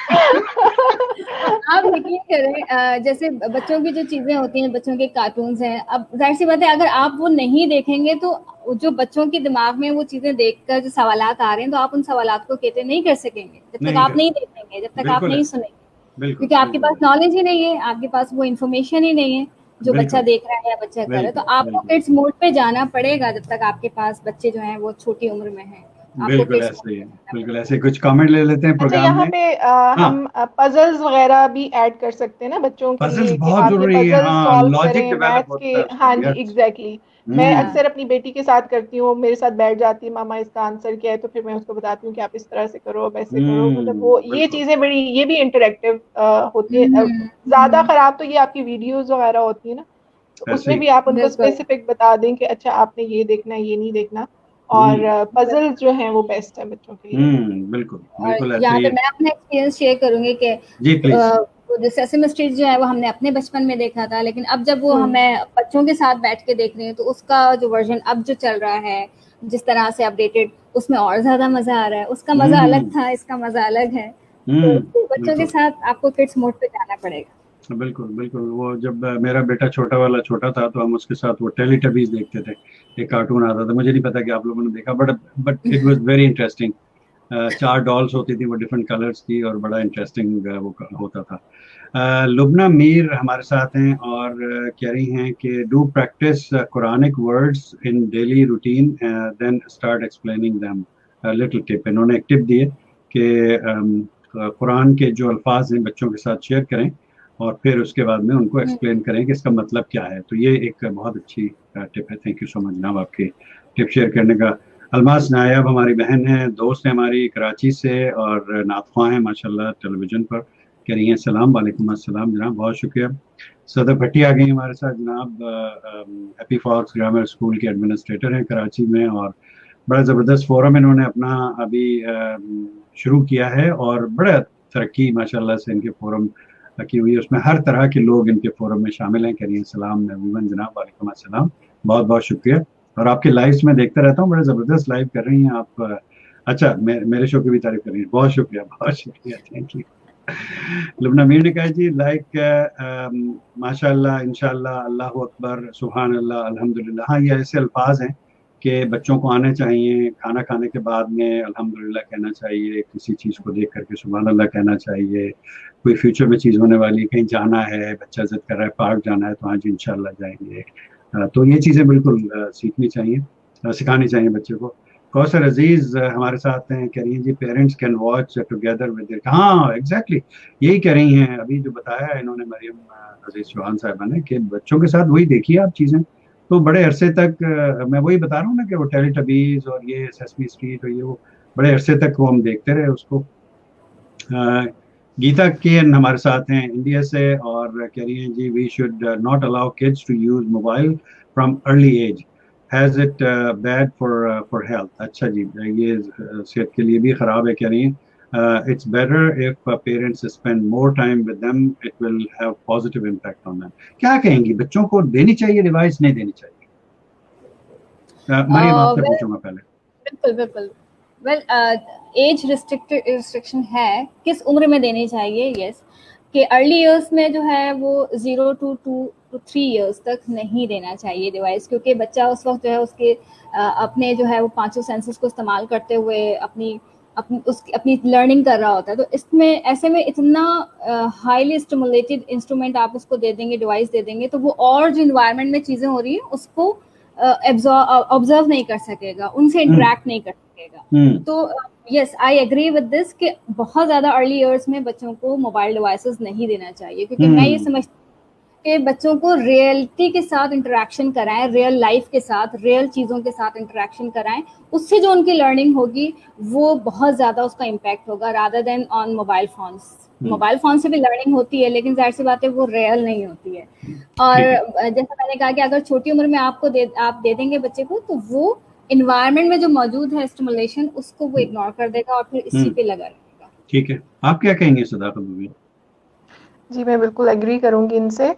आप यकीन करें, जैसे बच्चों की जो चीजें होती हैं, बच्चों के कार्टून्स हैं, अब जाहिर सी बात है अगर आप वो नहीं देखेंगे तो जो बच्चों के दिमाग में वो चीजें देखकर जो सवालात आ रहे हैं तो आप उन सवालात को कैटर नहीं कर सकेंगे जब तक नहीं आप कर नहीं सकते, देखेंगे, जब तक आप बिल्कुल नहीं ऐसे, सुनेंगे, बिल्कुल क्योंकि आपके पास बिल्कुल नॉलेज ही नहीं है, आपके पास वो इन्फॉर्मेशन ही नहीं है जो बच्चा बिल्कुल देख रहा है या बच्चा कर रहा है। तो बिल्कुल आपको बिल्कुल किड्स मोड पे जाना पड़ेगा जब तक आपके पास बच्चे जो हैं वो छोटी उम्र में हैं, आपको बिल्कुल किड्स मोड ऐसे ही है, पे जाना बिल्कुल पड़ेगा। ऐसे। कुछ कमेंट ले लेते हैं अच्छा, प्रोग्राम यहाँ में। पे हाँ हम पजल्स वगैरह भी ऐड कर सकते हैं ना बच्चों के पजल्स लिए कि बहुत आप ये जरूरी है, पजल्स हाँ सॉल्व लॉजिक करें डेवलप मैथ्स के। होता है हाँ उसमें, जी, यस। एग्जैक्टली। मैं हाँ, अक्सर अपनी बेटी के साथ करती हूँ, मेरे साथ बैठ जाती है, मामा इसका आंसर क्या है, तो फिर मैं उसको बताती हूँ कि आप इस तरह से करो, वैसे करो। मतलब वो ये बिल्कुल। चीजें बड़ी, ये भी इंटरेक्टिव होती है। ज्यादा हम्म, खराब तो ये आपकी वीडियोस वगैरह होती है ना, तो ऐसे उसमें ही। भी आप उनको बिल्कुल स्पेसिफिक बता दें कि अच्छा आपने ये देखना है, ये नहीं देखना। और बिल्कुल। पजल्स जो हैं वो बेस्ट है बच्चों के लिए। बिल्कुल और बिल्कुल ऐसे यहाँ ही पे है। मैं अपना एक्सपीरियंस शेयर करूंगी कि जी प्लीज। वो जो सेसमे स्ट्रीट जो है वो हमने अपने बचपन में देखा था, लेकिन अब जब वो हम्म हमें बच्चों के साथ बैठ के देख रहे हैं तो उसका जो वर्जन अब जो चल रहा है, जिस तरह से अपडेटेड, उसमें और ज्यादा मजा आ रहा है। उसका मजा अलग हम्म था, इसका मजा अलग है। हम्म तो बच्चों के बिल्कुल साथ आपको किड्स मोड पे जाना पड़ेगा। बिल्कुल बिल्कुल। वो जब मेरा बेटा छोटा वाला छोटा था तो हम उसके साथ वो टेलीटबीज देखते थे, एक कार्टून आता था, मुझे नहीं पता कि आप लोगों ने देखा, but it was very interesting. चार डॉल्स होती थी वो डिफरेंट कलर्स की, और बड़ा इंटरेस्टिंग वो होता था। लुबना मीर हमारे साथ हैं और कह रही हैं कि do practice Quranic words in daily routine then start explaining them. Little tip, इन्होंने एक टिप दी है कि कुरान के जो अल्फाज हैं बच्चों के साथ शेयर करें और फिर उसके बाद में उनको एक्सप्लेन करें कि इसका मतलब क्या है। तो ये एक बहुत अच्छी टिप है। थैंक यू सो मच जनाब आपके टिप शेयर करने का। अलमास नायाब हमारी बहन है, दोस्त है हमारी, कराची से, और नातख्वां है माशाल्लाह, टेलीविजन पर कह रही हैं सलाम। वालेकुम अस्सलाम जनाब, बहुत शुक्रिया। सदर भट्टी आ गई हमारे साथ जनाब, हैप्पी फॉक्स ग्रामर स्कूल के एडमिनिस्ट्रेटर हैं कराची में, और बड़ा ज़बरदस्त फोरम इन्होंने अपना अभी शुरू किया है, और बड़ा तरक्की माशाल्लाह से इनके फोरम की हुई है, उसमें हर तरह के लोग इनके फोरम में शामिल हैं। करिए सलाम एवरीवन जनाब, वालेकुम अस्सलाम, बहुत बहुत शुक्रिया। और आपके लाइव्स में देखता रहता हूँ, बड़े ज़बरदस्त लाइव कर रही हैं आप। अच्छा मेरे शो की भी तारीफ कर रही हैं, बहुत शुक्रिया, थैंक यू। लुबना मीर ने कहा जी लाइक माशाल्लाह, इंशाल्लाह, अल्लाह अकबर, सुभान अल्लाह, अल्हम्दुलिल्लाह। हाँ ये ऐसे अल्फाज हैं कि बच्चों को आने चाहिए। खाना खाने के बाद में अल्हम्दुलिल्लाह कहना चाहिए, किसी चीज़ को देख करके सुभान अल्लाह कहना चाहिए, कोई फ्यूचर में चीज़ होने वाली है, कहीं जाना है, बच्चा जिद कर रहा है पार्क जाना है, तो हाँ जी इंशाल्लाह जाएंगे। तो ये चीज़ें बिल्कुल सीखनी चाहिए, सिखानी चाहिए बच्चे को। कौसर अजीज हमारे साथ हैं, कह रही हैं जी parents can watch together with their, हाँ एग्जैक्टली यही कह रही हैं अभी जो बताया है इन्होंने मरियम अजीज चौहान साहबा ने, कि बच्चों के साथ वही देखिए आप चीज़ें, तो बड़े अरसे तक मैं वही बता रहा हूँ ना कि वो टेलीटबीज और ये सेसमी स्ट्रीट और ये वो बड़े अरसे तक वो हम देखते रहे उसको। गीता केन हमारे साथ हैं इंडिया से, और कह रही हैं जी we should not allow kids to use mobile from early age, has it bad for health. अच्छा जी, ये सेहत के लिए भी खराब है कह रही हैं। It's better if parents spend more time with them, it will have positive impact on them. क्या कहेंगी, बच्चों को देनी चाहिए डिवाइस, नहीं देनी चाहिए? मरियम आपसे वेल, पूछूंगा पहले। बिल्कुल बिल्कुल। वेल, एज रिस्ट्रिक्शन है, किस उम्र में देनी चाहिए? यस, कि अर्ली इयर्स में जो है वो 0 to 2 to 3 इयर्स तक नहीं देना चाहिए डिवाइस, क्योंकि बच्चा उस वक्त जो है उसके अपने जो है वो पांचों सेंसेस को इस्तेमाल करते हुए अपनी अपनी लर्निंग कर रहा होता है। तो इसमें ऐसे में इतना हाईली स्टिमुलेटेड इंस्ट्रूमेंट आप उसको दे देंगे, डिवाइस दे देंगे, तो वो और जो इन्वायरमेंट में चीजें हो रही हैं उसको ऑब्जर्व नहीं कर सकेगा, उनसे इंटरेक्ट नहीं कर सकेगा। तो yes, I agree with this कि बहुत ज्यादा अर्ली ईयर्स में बच्चों को मोबाइल डिवाइसेस नहीं देना चाहिए, क्योंकि मैं ये समझती हूँ कि बच्चों को रियलिटी के साथ इंटरेक्शन कराएं, रियल लाइफ के साथ, रियल चीज़ों के साथ इंटरेक्शन कराएं, उससे जो उनकी लर्निंग होगी वो बहुत ज़्यादा उसका इम्पैक्ट होगा, rather than on mobile phones. Mobile phone से भी लर्निंग होती है, लेकिन जाहिर सी बात है वो रियल नहीं होती है। और जैसा मैंने कहा कि अगर छोटी उम्र में आप दे देंगे बच्चे को, तो वो इन्वायरमेंट में जो मौजूद है स्टिमुलेशन, उसको वो इग्नोर कर देगा और फिर इसी पे लगा रहेगा। ठीक है, आप क्या कहेंगे सदाकत बीबी? जी, मैं बिल्कुल एग्री करूंगी इनसे।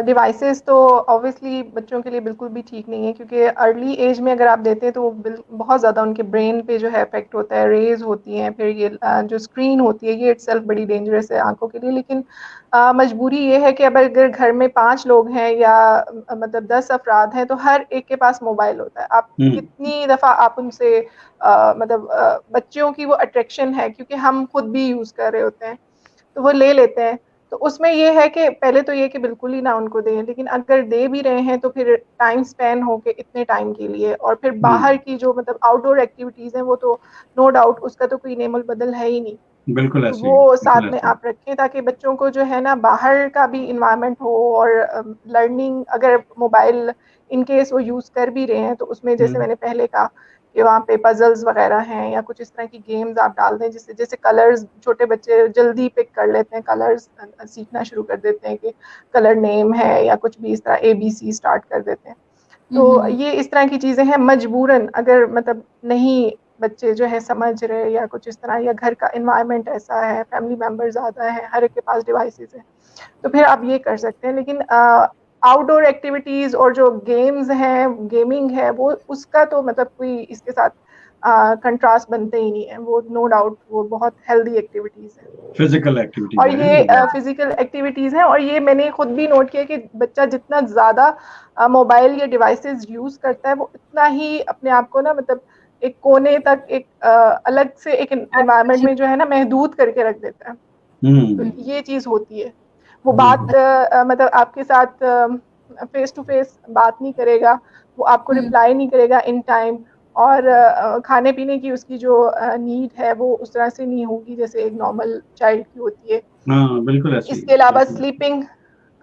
डिवाइसेस तो ऑब्वियसली बच्चों के लिए बिल्कुल भी ठीक नहीं है, क्योंकि अर्ली एज में अगर आप देते हैं तो वो बहुत ज़्यादा उनके ब्रेन पे जो है इफेक्ट होता है, रेज होती हैं, फिर ये जो स्क्रीन होती है ये इटसेल्फ बड़ी डेंजरस है आंखों के लिए। लेकिन मजबूरी ये है कि अब अगर घर में 5 लोग हैं या मतलब 10 अफराद हैं, तो हर एक के पास मोबाइल होता है। आप कितनी दफ़ा आप उनसे मतलब बच्चों की वो अट्रैक्शन है, क्योंकि हम खुद भी यूज़ कर रहे होते हैं, तो वो ले लेते हैं। तो उसमें ये है कि पहले तो ये कि बिल्कुल ही ना उनको दें, लेकिन अगर दे भी रहे हैं तो फिर टाइम स्पेन हो के इतने टाइम के लिए, और फिर बाहर की जो मतलब आउटडोर एक्टिविटीज़ हैं वो तो नो डाउट उसका तो कोई नेमल बदल है ही नहीं, बिल्कुल तो वो साथ में आप रखें, ताकि बच्चों को जो है ना बाहर का भी इन्वायरमेंट हो, और लर्निंग अगर मोबाइल इन केस वो यूज़ कर भी रहे हैं तो उसमें जैसे मैंने पहले कहा कि वहाँ पे पजल्स वगैरह हैं या कुछ इस तरह की गेम्स आप डाल दें, जिससे जैसे कलर्स छोटे बच्चे जल्दी पिक कर लेते हैं, कलर्स सीखना शुरू कर देते हैं कि कलर नेम है या कुछ भी इस तरह ABC स्टार्ट कर देते हैं। तो ये इस तरह की चीज़ें हैं, मजबूरन अगर मतलब नहीं बच्चे जो है समझ रहे या कुछ इस तरह, या घर का इन्वायरमेंट ऐसा है, फैमिली मेम्बर ज़्यादा है, हर एक के पास डिवाइसेस हैं, तो फिर आप ये कर सकते हैं। लेकिन आउटडोर एक्टिविटीज़ और जो गेम्स हैं, गेमिंग है, वो उसका तो मतलब कोई इसके साथ कंट्रास्ट बनते ही नहीं है। वो नो डाउट वो बहुत हेल्दी एक्टिविटीज़ है, फिजिकल एक्टिविटीज, और ये फिजिकल एक्टिविटीज़ हैं। और ये मैंने खुद भी नोट किया कि बच्चा जितना ज़्यादा मोबाइल या डिवाइसेस यूज़ करता है, वो इतना ही अपने आप को ना मतलब एक कोने तक एक अलग से एक एनवायरनमेंट में जो है ना महदूद करके रख देता है। तो ये चीज़ होती है। वो बात मतलब आपके साथ फेस टू फेस बात नहीं करेगा, वो आपको रिप्लाई नहीं करेगा इन टाइम, और खाने पीने की उसकी जो नीड है वो उस तरह से नहीं होगी जैसे एक नॉर्मल चाइल्ड की होती है। बिल्कुल ऐसे। इसके अलावा स्लीपिंग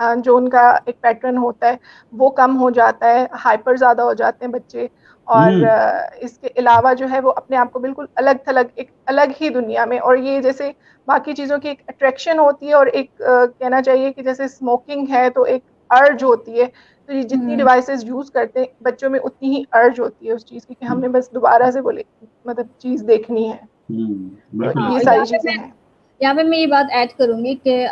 जो उनका एक पैटर्न होता है वो कम हो जाता है, हाइपर ज़्यादा हो जाते हैं बच्चे, और इसके अलावा जो है वो अपने आप को बिल्कुल अलग थलग एक अलग ही दुनिया में, और ये जैसे बाकी चीज़ों की एक अट्रैक्शन होती है, और एक कहना चाहिए कि जैसे स्मोकिंग है तो एक अर्ज होती है, तो ये जितनी डिवाइसेस यूज़ करते हैं बच्चों में उतनी ही अर्ज होती है उस चीज़ की कि हमने बस दोबारा से बोले मतलब चीज़ देखनी है। तो ये सारी चीज़ें हैं। यहाँ पे मैं ये बात ऐड करूँगी कि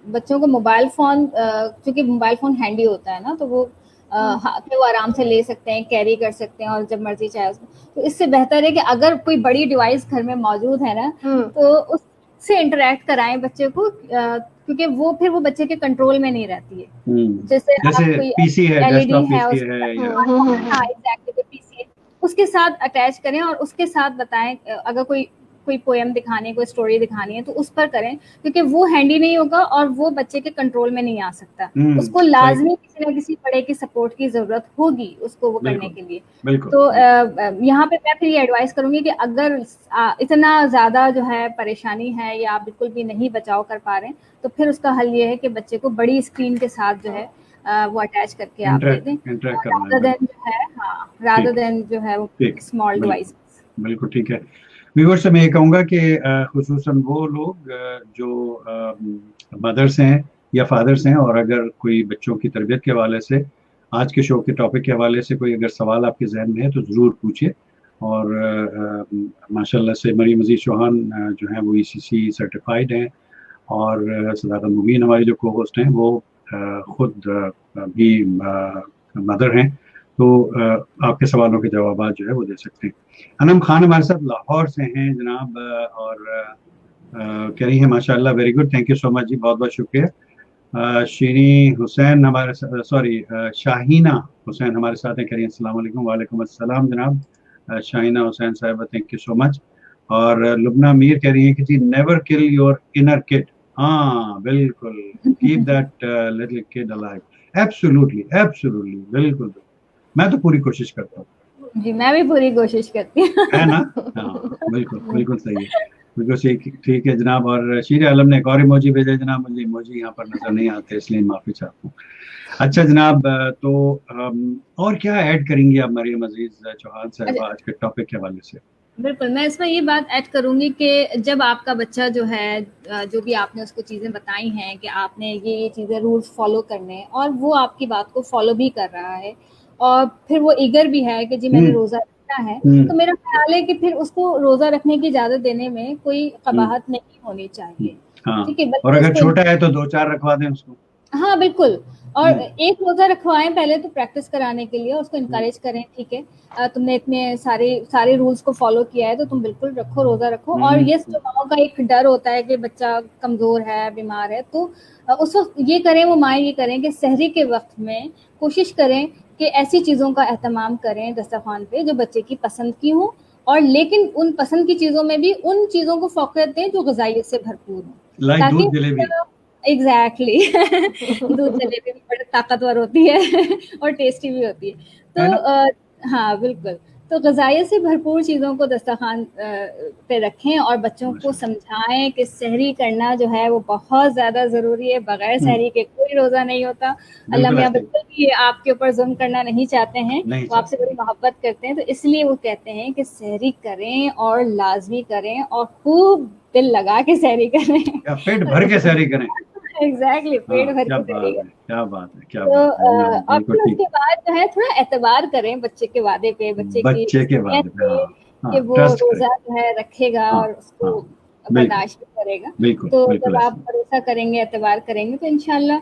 बच्चों को मोबाइल फ़ोन, क्योंकि मोबाइल फ़ोन हैंडी होता है ना, तो वो हाथ में वो आराम से ले सकते हैं, कैरी कर सकते हैं, और जब मर्जी चाहे उसको, तो इससे बेहतर है कि अगर कोई बड़ी डिवाइस घर में मौजूद है ना, तो उससे इंटरेक्ट कराएं बच्चे को, क्योंकि वो फिर वो बच्चे के कंट्रोल में नहीं रहती है। जैसे कोई पीसी है, LED है, एग्जैक्टली पीसी है, उसके साथ अटैच करें और उसके साथ बताएं, अगर कोई पोएम दिखानी है, कोई स्टोरी दिखानी है, तो उस पर करें, क्योंकि वो हैंडी नहीं होगा और वो बच्चे के कंट्रोल में नहीं आ सकता। उसको लाजमी किसी न किसी बड़े की सपोर्ट की जरूरत होगी उसको वो करने के लिए। तो यहाँ पे मैं फिर ये एडवाइस करूंगी कि अगर इतना ज्यादा जो है परेशानी है या आप बिल्कुल भी नहीं बचाव कर पा रहे हैं, तो फिर उसका हल ये है कि बच्चे को बड़ी स्क्रीन के साथ जो है वो अटैच करके आप दे दें, रादर देन जो है वो स्मॉल डिवाइस। बिल्कुल ठीक है। व्यूअर्स से मैं ये कहूँगा कि खुसूसन वो लोग जो मदर्स हैं या फादर्स हैं, और अगर कोई बच्चों की तरबियत के हवाले से आज के शो के टॉपिक के हवाले से कोई अगर सवाल आपके जहन में है तो ज़रूर पूछिए। और माशाल्लाह से मरियम अजीज चौहान जो हैं वो ECC सर्टिफाइड हैं, और सदाकत मुबीन हमारी जो को होस्ट हैं वो खुद भी मदर हैं, तो आपके सवालों के जवाब जो है वो दे सकते हैं। अनम खान हमारे साथ लाहौर से हैं जनाब, और कह रही हैं माशाल्लाह very good, thank you so much जी, बहुत बहुत शुक्रिया। शीरी हुसैन हमारे शाहीना हुसैन हमारे साथ हैं, कह रही हैं अस्सलाम वालेकुम। वालेकुम अस्सलाम जनाब शाहीना हुसैन साहिबा, थैंक यू सो मच। और लुबना मीर कह रही है कि जी never kill your inner kid. हाँ बिल्कुल, keep that little kid alive. Absolutely absolutely, बिल्कुल। मैं तो पूरी कोशिश करता हूँ जी, मैं भी पूरी कोशिश करती हूँ। है ना। हाँ बिल्कुल बिल्कुल सही है, बिल्कुल सही। ठीक है जनाब। और शीर आलम ने एक और इमोजी भेजा जनाब, मुझे इमोजी यहाँ पर नजर नहीं आते इसलिए माफी चाहता हूँ। अच्छा जनाब, तो और क्या ऐड करेंगी आप मरियम अजीज चौहान साहब अच्छा, आज के टॉपिक के हवाले से? बिल्कुल, मैं इसमें ये बात ऐड करूँगी कि जब आपका बच्चा जो है जो भी आपने उसको चीज़ें बताई हैं कि आपने ये चीज़ें रूल्स फ़ॉलो करने हैं और वो आपकी बात को फ़ॉलो भी कर रहा है और फिर वो ईगर भी है कि जी मैंने हम्म रोज़ा रखना है, तो हम्म मेरा ख़्याल है कि फिर उसको रोज़ा रखने की इजाज़त देने में कोई हम्म कबाहत नहीं होनी चाहिए, हाँ, ठीक है? और बल्कि अगर उसको छोटा है तो 2-4 रखवा दें उसको। हाँ, बिल्कुल। और हम्म एक रोज़ा रखवाएँ पहले तो प्रैक्टिस कराने के लिए, उसको हम्म एनकरेज करें, ठीक है। तुमने इतने सारे सारे रूल्स को फ़ॉलो किया है, तो तुम बिल्कुल रखो, रोज़ा रखो। और येस, जो माँओं का एक डर होता है कि बच्चा कमज़ोर है, बीमार है, तो उस वक़्त ये करें, वो माएँ ये करें कि सहरी के वक़्त में कोशिश करें कि ऐसी चीज़ों का एहतमाम करें दस्तरख़्वान पे, जो बच्चे की पसंद की हों और लेकिन उन पसंद की चीज़ों में भी उन चीज़ों को फ़ौक़ियत दें, जो ग़िज़ाइयत से भरपूर हों। लाइक ताकि दूध जलेबी। एग्ज़ैक्टली दूध जलेबी भी बड़ी ताकतवर होती है और टेस्टी भी होती है। है तो ना। हाँ, बिल्कुल। तो ग़िज़ाइयत से भरपूर चीज़ों को दस्तरख़्वान पे रखें और बच्चों को माशाल्लाह। समझाएँ कि सहरी करना जो है वो बहुत ज़्यादा ज़रूरी है, बग़ैर हम्म, सहरी के कोई रोज़ा नहीं होता। अल्लाह बिल्कुल मियाँ ऐसे ही। बिल्कुल भी आपके ऊपर ज़ुल्म करना नहीं चाहते हैं, नहीं वो आपसे चाहते। बड़ी मोहब्बत करते हैं, तो इसलिए वो कहते हैं कि सहरी करें और लाज़मी करें और खूब दिल लगा के सहरी करें। या पेट भर के सहरी करें। एग्ज़ैक्टली, पेट हाँ भर क्या के सहरी बात करें। है, क्या बात है, क्या तो बात है, नहीं और बिल्कुल फिर ठीक। उसके बाद जो है थोड़ा एतबार करें बच्चे के वादे पे, बच्चे की बच्चे इस के नीयत बाद में, पे हाँ कि हाँ, वो ट्रस्ट करें। रोज़ा जो है रखेगा हाँ और हाँ, उसको बिल्कुल बर्दाश्त भी करेगा। बिल्कुल तो बिल्कुल जब आप ऐसे। भरोसा करेंगे, एतबार करेंगे तो इंशाल्लाह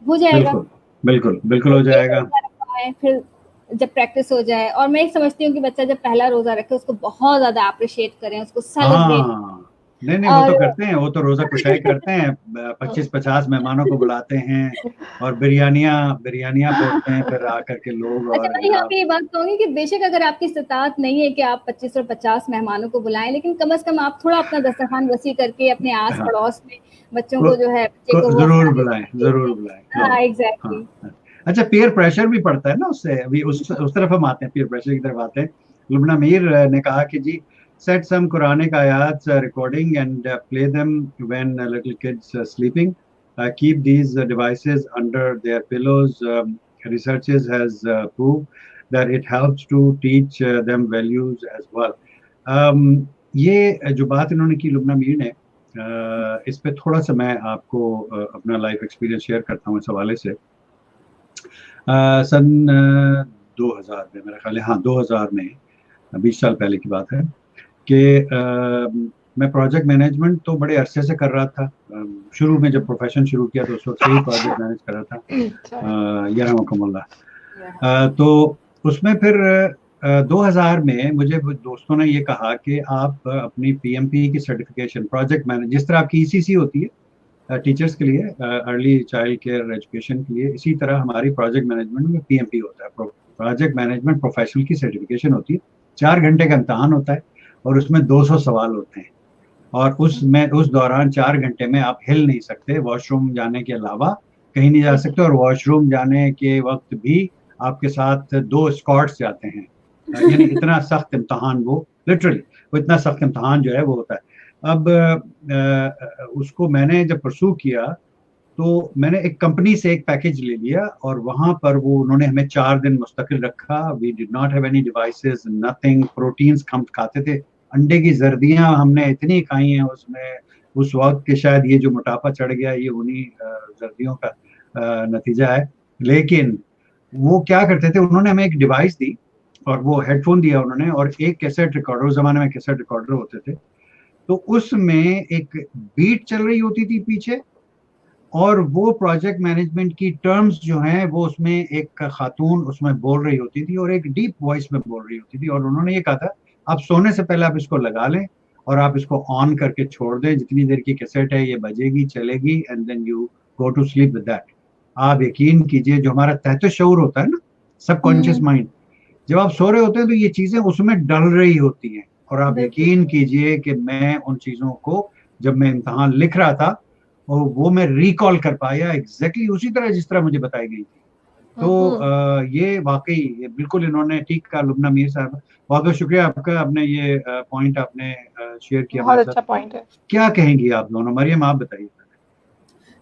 हो जाएगा। बिल्कुल बिल्कुल बिल्कुल तो हो एक जाएगा। रोज़ा रखवाएँ, फिर जब प्रैक्टिस हो जाए और मैं ये समझती हूँ कि बच्चा जब पहला रोज़ा रखे, उसको बहुत ज़्यादा एप्रिशिएट करें, उसको सेलिब्रेट हाँ नहीं नहीं, वो तो और करते हैं, वो तो रोजा कुशाई करते हैं, 25-50 मेहमानों को बुलाते हैं और बिरयानियाँ बिरयानियाँ बोलते हैं फिर आकर के लोग, अच्छा, और मैं यहाँ जनाब। पे ये बात कहूँगी कि बेशक अगर आपकी इस्तिताअत नहीं है कि आप 25 और 50 मेहमानों को बुलाएँ, लेकिन कम से कम आप थोड़ा अपना दस्तरख़्वान वसी करके अपने हाँ, आस-पड़ोस में बच्चों को, को जो है बच्चे को वो जरूर अफ़्तारी बुलाएं, जरूर दीजिए। बुलाएं। हाँ हाँ, हाँ एग्ज़ैक्टली। हाँ। अच्छा, पीयर प्रेशर भी पड़ता है ना उससे, अभी उस तरफ हम आते हैं, पीयर प्रेशर की तरफ आते हैं। लुबना मीर ने कहा कि जी सेट सम कुरानिक आयात recording and play them when little kids sleeping, keep these devices under their pillows, researches has proved that it helps to teach them values as well. ये जो बात इन्होंने की लुबना मीर ने, इस पे थोड़ा सा मैं आपको अपना लाइफ एक्सपीरियंस शेयर करता हूँ इस हवाले से। सन 2000 में मेरा ख्याल है, हाँ 2000 में, 20 साल पहले की बात है कि मैं प्रोजेक्ट मैनेजमेंट तो बड़े अरसे से कर रहा था। शुरू में जब प्रोफेशन शुरू किया तो उस वक्त से ही प्रोजेक्ट मैनेज कर रहा था, यरहमुकुमुल्लाह। तो उसमें फिर 2000 में मुझे दोस्तों ने ये कहा कि आप अपनी पीएमपी की सर्टिफिकेशन, प्रोजेक्ट मैनेज, जिस तरह आपकी ईसीसी होती है टीचर्स के लिए, अर्ली चाइल्ड केयर एजुकेशन के लिए, इसी तरह हमारी प्रोजेक्ट मैनेजमेंट में पीएमपी होता है, प्रोजेक्ट मैनेजमेंट प्रोफेशनल की सर्टिफिकेशन होती है। 4 घंटे का इम्तहान होता है और उसमें 200 सवाल होते हैं, और उस दौरान 4 घंटे में आप हिल नहीं सकते, वॉशरूम जाने के अलावा कहीं नहीं जा सकते, और वॉशरूम जाने के वक्त भी आपके साथ 2 स्कॉट्स जाते हैं। यानी इतना सख्त इम्तहान, वो लिटरली वो इतना सख्त इम्तहान जो है वो होता है। अब उसको मैंने जब परसू किया तो मैंने एक कंपनी से एक पैकेज ले लिया, और वहां पर वो उन्होंने हमें 4 दिन मुस्तकिल रखा। We did not have any devices, nothing. Proteins हम खाते थे, अंडे की जर्दियां हमने इतनी खाई हैं उसमें उस वक्त के शायद ये जो मोटापा चढ़ गया ये उन्हीं जर्दियों का नतीजा है। लेकिन वो क्या करते थे, उन्होंने हमें एक डिवाइस दी और वो हेडफोन दिया उन्होंने, और एक कैसेट रिकॉर्डर, उस जमाने में कैसेट रिकॉर्डर होते थे, तो उसमें एक बीट चल रही होती थी पीछे, और वो प्रोजेक्ट मैनेजमेंट की टर्म्स जो हैं वो उसमें एक खातून उसमें बोल रही होती थी, और एक डीप वॉइस में बोल रही होती थी, और उन्होंने ये कहा था आप सोने से पहले आप इसको लगा लें और आप इसको ऑन करके छोड़ दें, जितनी देर की कैसेट है ये बजेगी चलेगी, and then you go to sleep with that. आप यकीन कीजिए, जो हमारा तहत शऊर होता है ना, सबकॉन्शियस माइंड, जब आप सो रहे होते हैं तो ये चीजें उसमें डल रही होती हैं, और आप यकीन कीजिए कि मैं उन चीजों को जब मैं इम्तहान लिख रहा था और वो मैं रिकॉल कर पाया एग्जैक्टली उसी तरह जिस तरह मुझे बताई गई थी। तो ये वाकई बिल्कुल इन्होंने ठीक कहा लुबना मीर साहब, बहुत बहुत शुक्रिया आपका, आपने ये पॉइंट आपने शेयर किया बहुत हमारे अच्छा साथ। पॉइंट है। क्या कहेंगी आप दोनों? मरियम आप बताइए।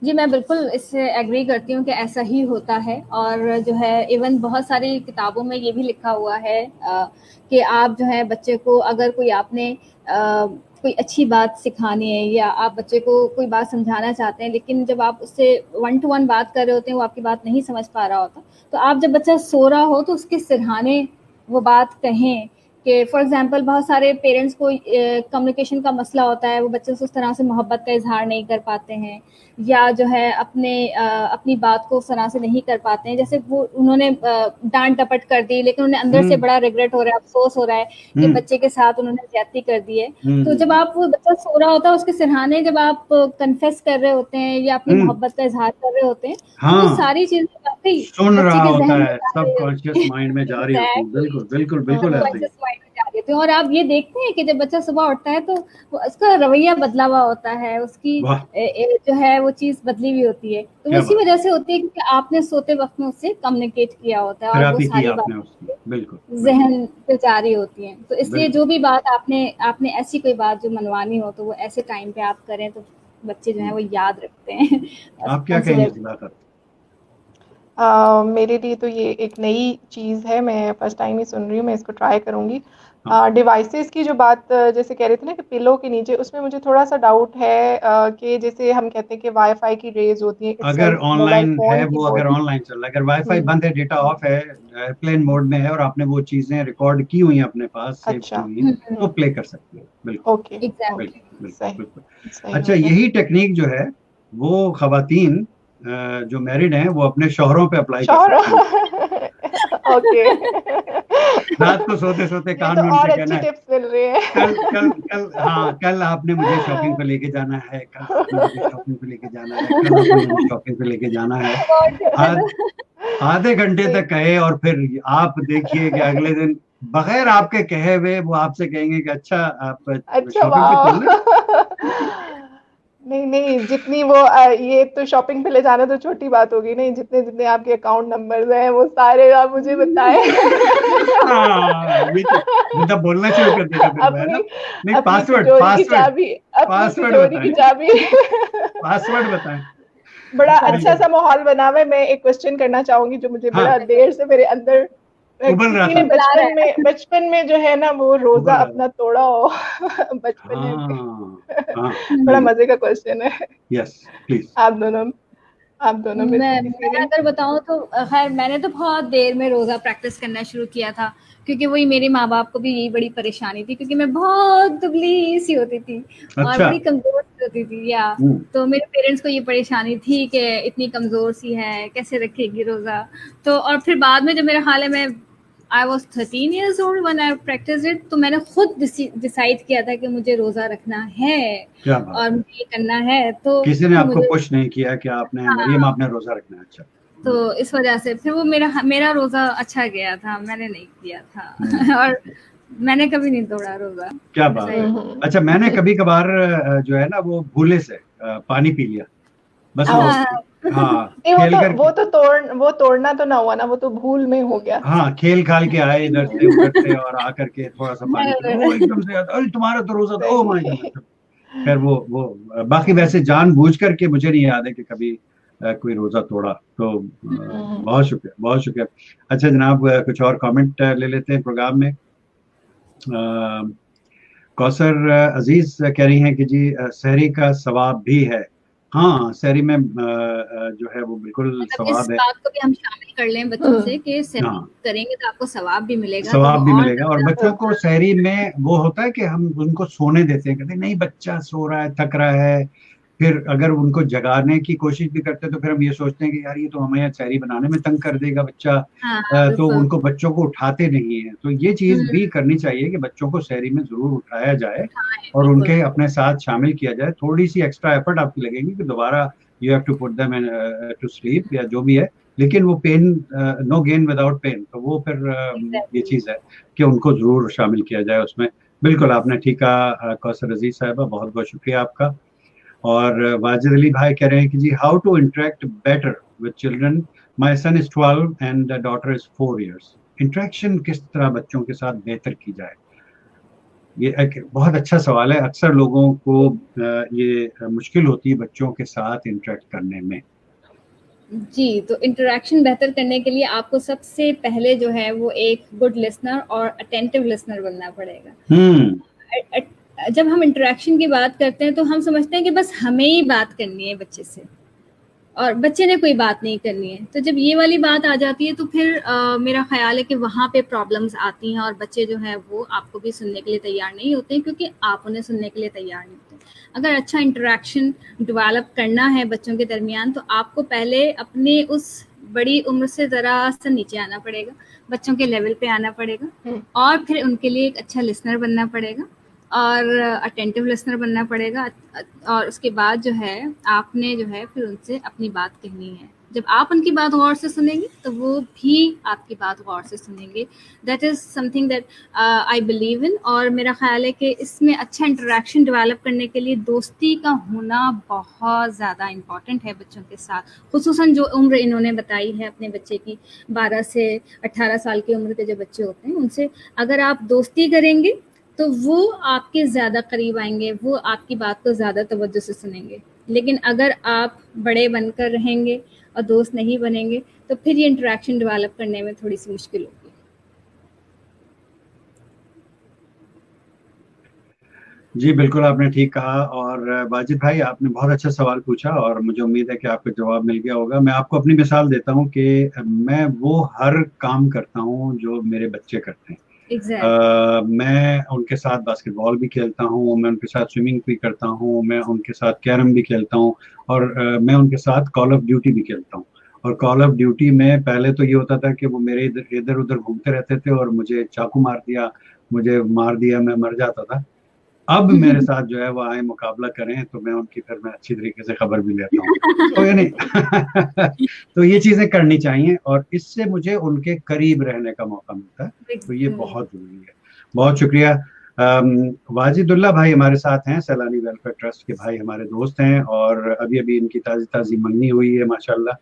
जी, मैं बिल्कुल इससे एग्री करती हूँ कि ऐसा ही होता है। और जो है इवन बहुत सारी किताबों में ये भी लिखा हुआ है कि आप जो है बच्चे को अगर कोई आपने कोई अच्छी बात सिखानी है या आप बच्चे को कोई बात समझाना चाहते हैं, लेकिन जब आप उससे 1 to 1 बात कर रहे होते हैं, वो आपकी बात नहीं समझ पा रहा होता, तो आप जब बच्चा सो रहा हो तो उसके सिरहाने वो बात कहें कि फॉर एग्जांपल बहुत सारे पेरेंट्स को कम्युनिकेशन का मसला होता है, वो बच्चे से उस तरह से मोहब्बत का इजहार नहीं कर पाते हैं या जो है अपनी बात को उस तरह से नहीं कर पाते हैं। जैसे वो उन्होंने डांट डपट कर दी, लेकिन उन्हें अंदर से बड़ा रिग्रेट हो रहा है, अफसोस हो रहा है कि बच्चे के साथ उन्होंने ज्यादती कर दी है। तो जब आप वो बच्चा सो रहा होता है उसके सिरहाने जब आप कन्फेस कर रहे होते हैं या अपनी मोहब्बत का इजहार कर रहे होते हैं, तो वो सारी चीजें काफी सुन बच्चे रहा के होता जहन है, सबकॉन्शियस माइंड में जा रही होती है। बिल्कुल बिल्कुल बिल्कुल ऐसे ही। देते हैं। और आप ये देखते हैं कि जब बच्चा सुबह उठता है तो उसका रवैया बदला हुआ होता है, उसकी जो है वो चीज बदली हुई होती है। तो वो इसी वजह से होती है क्योंकि आपने सोते वक्त में उससे कम्युनिकेट किया होता है और वो सारी बातें जहन पे जारी होती हैं। तो इसलिए जो भी बात आपने ऐसी कोई बात जो मनवानी हो तो वो ऐसे टाइम पे आप करें तो बच्चे जो है वो याद रखते हैं। आप क्या कहेंगे? मेरे लिए तो ये एक नई चीज़ है, मैं फर्स्ट टाइम ही सुन रही हूँ, मैं इसको ट्राई करूँगी। डिवाइसेस की जो बात जैसे कह रहे थे ना कि पिलो के नीचे, उसमें मुझे थोड़ा सा डाउट है कि जैसे हम कहते हैं कि वाईफाई की रेज होती है, अगर ऑनलाइन है वो, अगर ऑनलाइन चल रहा है, अगर वाईफाई बंद है, डेटा ऑफ है, एयरप्लेन मोड में है और आपने वो चीजें रिकॉर्ड की हुई हैं अपने पास, सेव की हुई हैं, तो प्ले कर सकते हैं। बिल्कुल ओके, बिल्कुल। अच्छा, यही टेक्निक जो है वो खवातीन जो मैरिड हैं वो अपने शौहरों पे अप्लाई कर सकते हैं। ओके। रात को सोते सोते कान तो में और उनसे अच्छी कहना है, टिप्स मिल रही है। कल आपने मुझे शॉपिंग पे लेके जाना है, कल आपने मुझे शॉपिंग पे लेके जाना है, कल आपने मुझे शॉपिंग पे लेके जाना है। आधे घंटे तक कहे और फिर आप देखिए कि अगले दिन बगैर आपके कहे हुए वो आपसे कहेंगे कि अच्छा आप शॉपिंग पे चलना। नहीं, जितनी वो ये तो शॉपिंग पे ले जाना तो छोटी बात होगी, नहीं जितने जितने आपके अकाउंट नंबर्स हैं वो सारे आप मुझे बताएं। ये तो बोलना शुरू कर देगा फिर मैं ना। नहीं, पासवर्ड पासवर्ड बताएं। बड़ा अच्छा सा माहौल बना हुआ है। मैं एक क्वेश्चन करना चाहूंगी जो मुझे बड़ा देर से मेरे अंदर उबल रहा था। बचपन में जो है ना वो रोजा अपना तोड़ा हो बचपन में। बड़ा मजे का क्वेश्चन है। Yes please. आप दोनों में मैं अगर बताऊं तो खैर मैंने तो बहुत देर में रोजा प्रैक्टिस करना शुरू किया था, क्योंकि वही मेरे माँ बाप को भी यही बड़ी परेशानी थी, क्योंकि मैं बहुत दुबली सी होती थी और बड़ी कमजोर सी होती थी। या तो मेरे पेरेंट्स को ये परेशानी थी कि इतनी कमजोर सी है कैसे रखेगी रोजा। तो और फिर बाद में जब मेरा हाल है, मैं I was 13 years old when I practiced it, तो मैंने खुद डिसाइड किया था कि मुझे रोजा रखना है और मुझे ये करना है। तो किसी ने आपको पुश नहीं किया कि आपने मरियम आपने रोजा रखना है? अच्छा, तो इस वजह से फिर वो मेरा रोजा अच्छा गया था, मैंने नहीं किया था और मैंने कभी नहीं तोड़ा रोजा। क्या बात है। अच्छा, मैंने कभी कभार जो है ना वो भूले से पानी पी लिया बस। वो तोड़ना तो ना हुआ ना, वो तो भूल में हो गया। हाँ, खेल खाल के आए इधर से उधर से और आकर के थोड़ा सा पानी एकदम से अरे तुम्हारा तो रोजा था, ओह माय गॉड। फिर वो बाकी वैसे जानबूझ करके मुझे नहीं याद है कि कभी कोई रोजा तोड़ा। तो बहुत शुक्रिया। अच्छा जनाब, कुछ और कमेंट ले लेते हैं प्रोग्राम में। कौसर अजीज कह रही हैं कि जी सहरी का सवाब भी है। हाँ, सहरी में जो है वो बिल्कुल सवाब है। इस बात को भी हम शामिल कर लें बच्चों से कि सहरी करेंगे तो आपको सवाब भी मिलेगा। और बच्चों को सहरी में वो होता है कि हम उनको सोने देते हैं, कहते हैं नहीं बच्चा सो रहा है, थक रहा है। फिर अगर उनको जगाने की कोशिश भी करते हैं तो फिर हम ये सोचते हैं कि यार ये तो हमें यहाँ सहरी बनाने में तंग कर देगा बच्चा। तो उनको बच्चों को उठाते नहीं है। तो ये चीज भी करनी चाहिए कि बच्चों को सहरी में जरूर उठाया जाए और उनके अपने साथ शामिल किया जाए। थोड़ी सी एक्स्ट्रा एफर्ट आपकी लगेगी कि दोबारा you have to put them to sleep या जो भी है, लेकिन वो pain no gain without pain. तो वो फिर ये चीज है कि उनको जरूर शामिल किया जाए उसमें। बिल्कुल आपने ठीक कहा कौसर अजीज साहिबा, बहुत बहुत शुक्रिया आपका। और वाजिद अली भाई कह रहे हैं कि जी how to interact better with children, my son is 12 and daughter is 4 years. Interaction किस तरह बच्चों के साथ बेहतर की जाए, ये एक बहुत अच्छा सवाल है। अक्सर लोगों को ये मुश्किल होती है बच्चों के साथ इंटरेक्ट करने में। जी, तो इंटरेक्शन बेहतर करने के लिए आपको सबसे पहले जो है वो एक गुड लिसनर और अटेंटिव लिसनर बनना पड़ेगा। जब हम इंटरेक्शन की बात करते हैं तो हम समझते हैं कि बस हमें ही बात करनी है बच्चे से और बच्चे ने कोई बात नहीं करनी है। तो जब ये वाली बात आ जाती है तो फिर मेरा ख्याल है कि वहाँ पे प्रॉब्लम्स आती हैं और बच्चे जो हैं वो आपको भी सुनने के लिए तैयार नहीं होते हैं, क्योंकि आप उन्हें सुनने के लिए तैयार नहीं होते। अगर अच्छा इंटरेक्शन डेवलप करना है बच्चों के दरमियान तो आपको पहले अपने उस बड़ी उम्र से ज़रा सा नीचे आना पड़ेगा, बच्चों के लेवल पे आना पड़ेगा और फिर उनके लिए एक अच्छा लिसनर बनना पड़ेगा और अटेंटिव लिसनर बनना पड़ेगा। और उसके बाद जो है आपने जो है फिर उनसे अपनी बात कहनी है। जब आप उनकी बात गौर से सुनेंगे तो वो भी आपकी बात गौर से सुनेंगे। That is something that I believe in. और मेरा ख्याल है कि इसमें अच्छा इंटरेक्शन डेवलप करने के लिए दोस्ती का होना बहुत ज़्यादा इम्पॉर्टेंट है बच्चों के साथ, खुसूसन जो उम्र इन्होंने बताई है अपने बच्चे की 12 से 18 साल की उम्र के जो बच्चे होते हैं उनसे अगर आप दोस्ती करेंगे तो वो आपके ज़्यादा करीब आएंगे, वो आपकी बात को ज़्यादा तवज्जो से सुनेंगे। लेकिन अगर आप बड़े बनकर रहेंगे और दोस्त नहीं बनेंगे तो फिर ये इंटरेक्शन डेवलप करने में थोड़ी सी मुश्किल होगी। जी बिल्कुल आपने ठीक कहा। और वाजिद भाई आपने बहुत अच्छा सवाल पूछा और मुझे उम्मीद है कि आपको जवाब मिल गया होगा। मैं आपको अपनी मिसाल देता हूँ कि मैं वो हर काम करता हूँ जो मेरे बच्चे करते हैं। मैं उनके साथ बास्केटबॉल भी खेलता हूँ, मैं उनके साथ स्विमिंग भी करता हूँ, मैं उनके साथ कैरम भी खेलता हूँ और मैं उनके साथ कॉल ऑफ ड्यूटी भी खेलता हूँ। और कॉल ऑफ ड्यूटी में पहले तो ये होता था कि वो मेरे इधर उधर घूमते रहते थे और मुझे चाकू मार दिया, मुझे मार दिया, मैं मर जाता था। अब मेरे साथ जो है वो आए मुकाबला करें तो मैं उनकी फिर मैं अच्छी तरीके से खबर भी लेता हूँ। तो यानी तो ये चीजें करनी चाहिए और इससे मुझे उनके करीब रहने का मौका मिलता है, तो ये बहुत जरूरी है। बहुत शुक्रिया। वाजिदुल्लाह भाई हमारे साथ हैं, सैलानी वेलफेयर ट्रस्ट के भाई हमारे दोस्त हैं और अभी अभी इनकी ताजी ताजी मंगनी हुई है माशाल्लाह।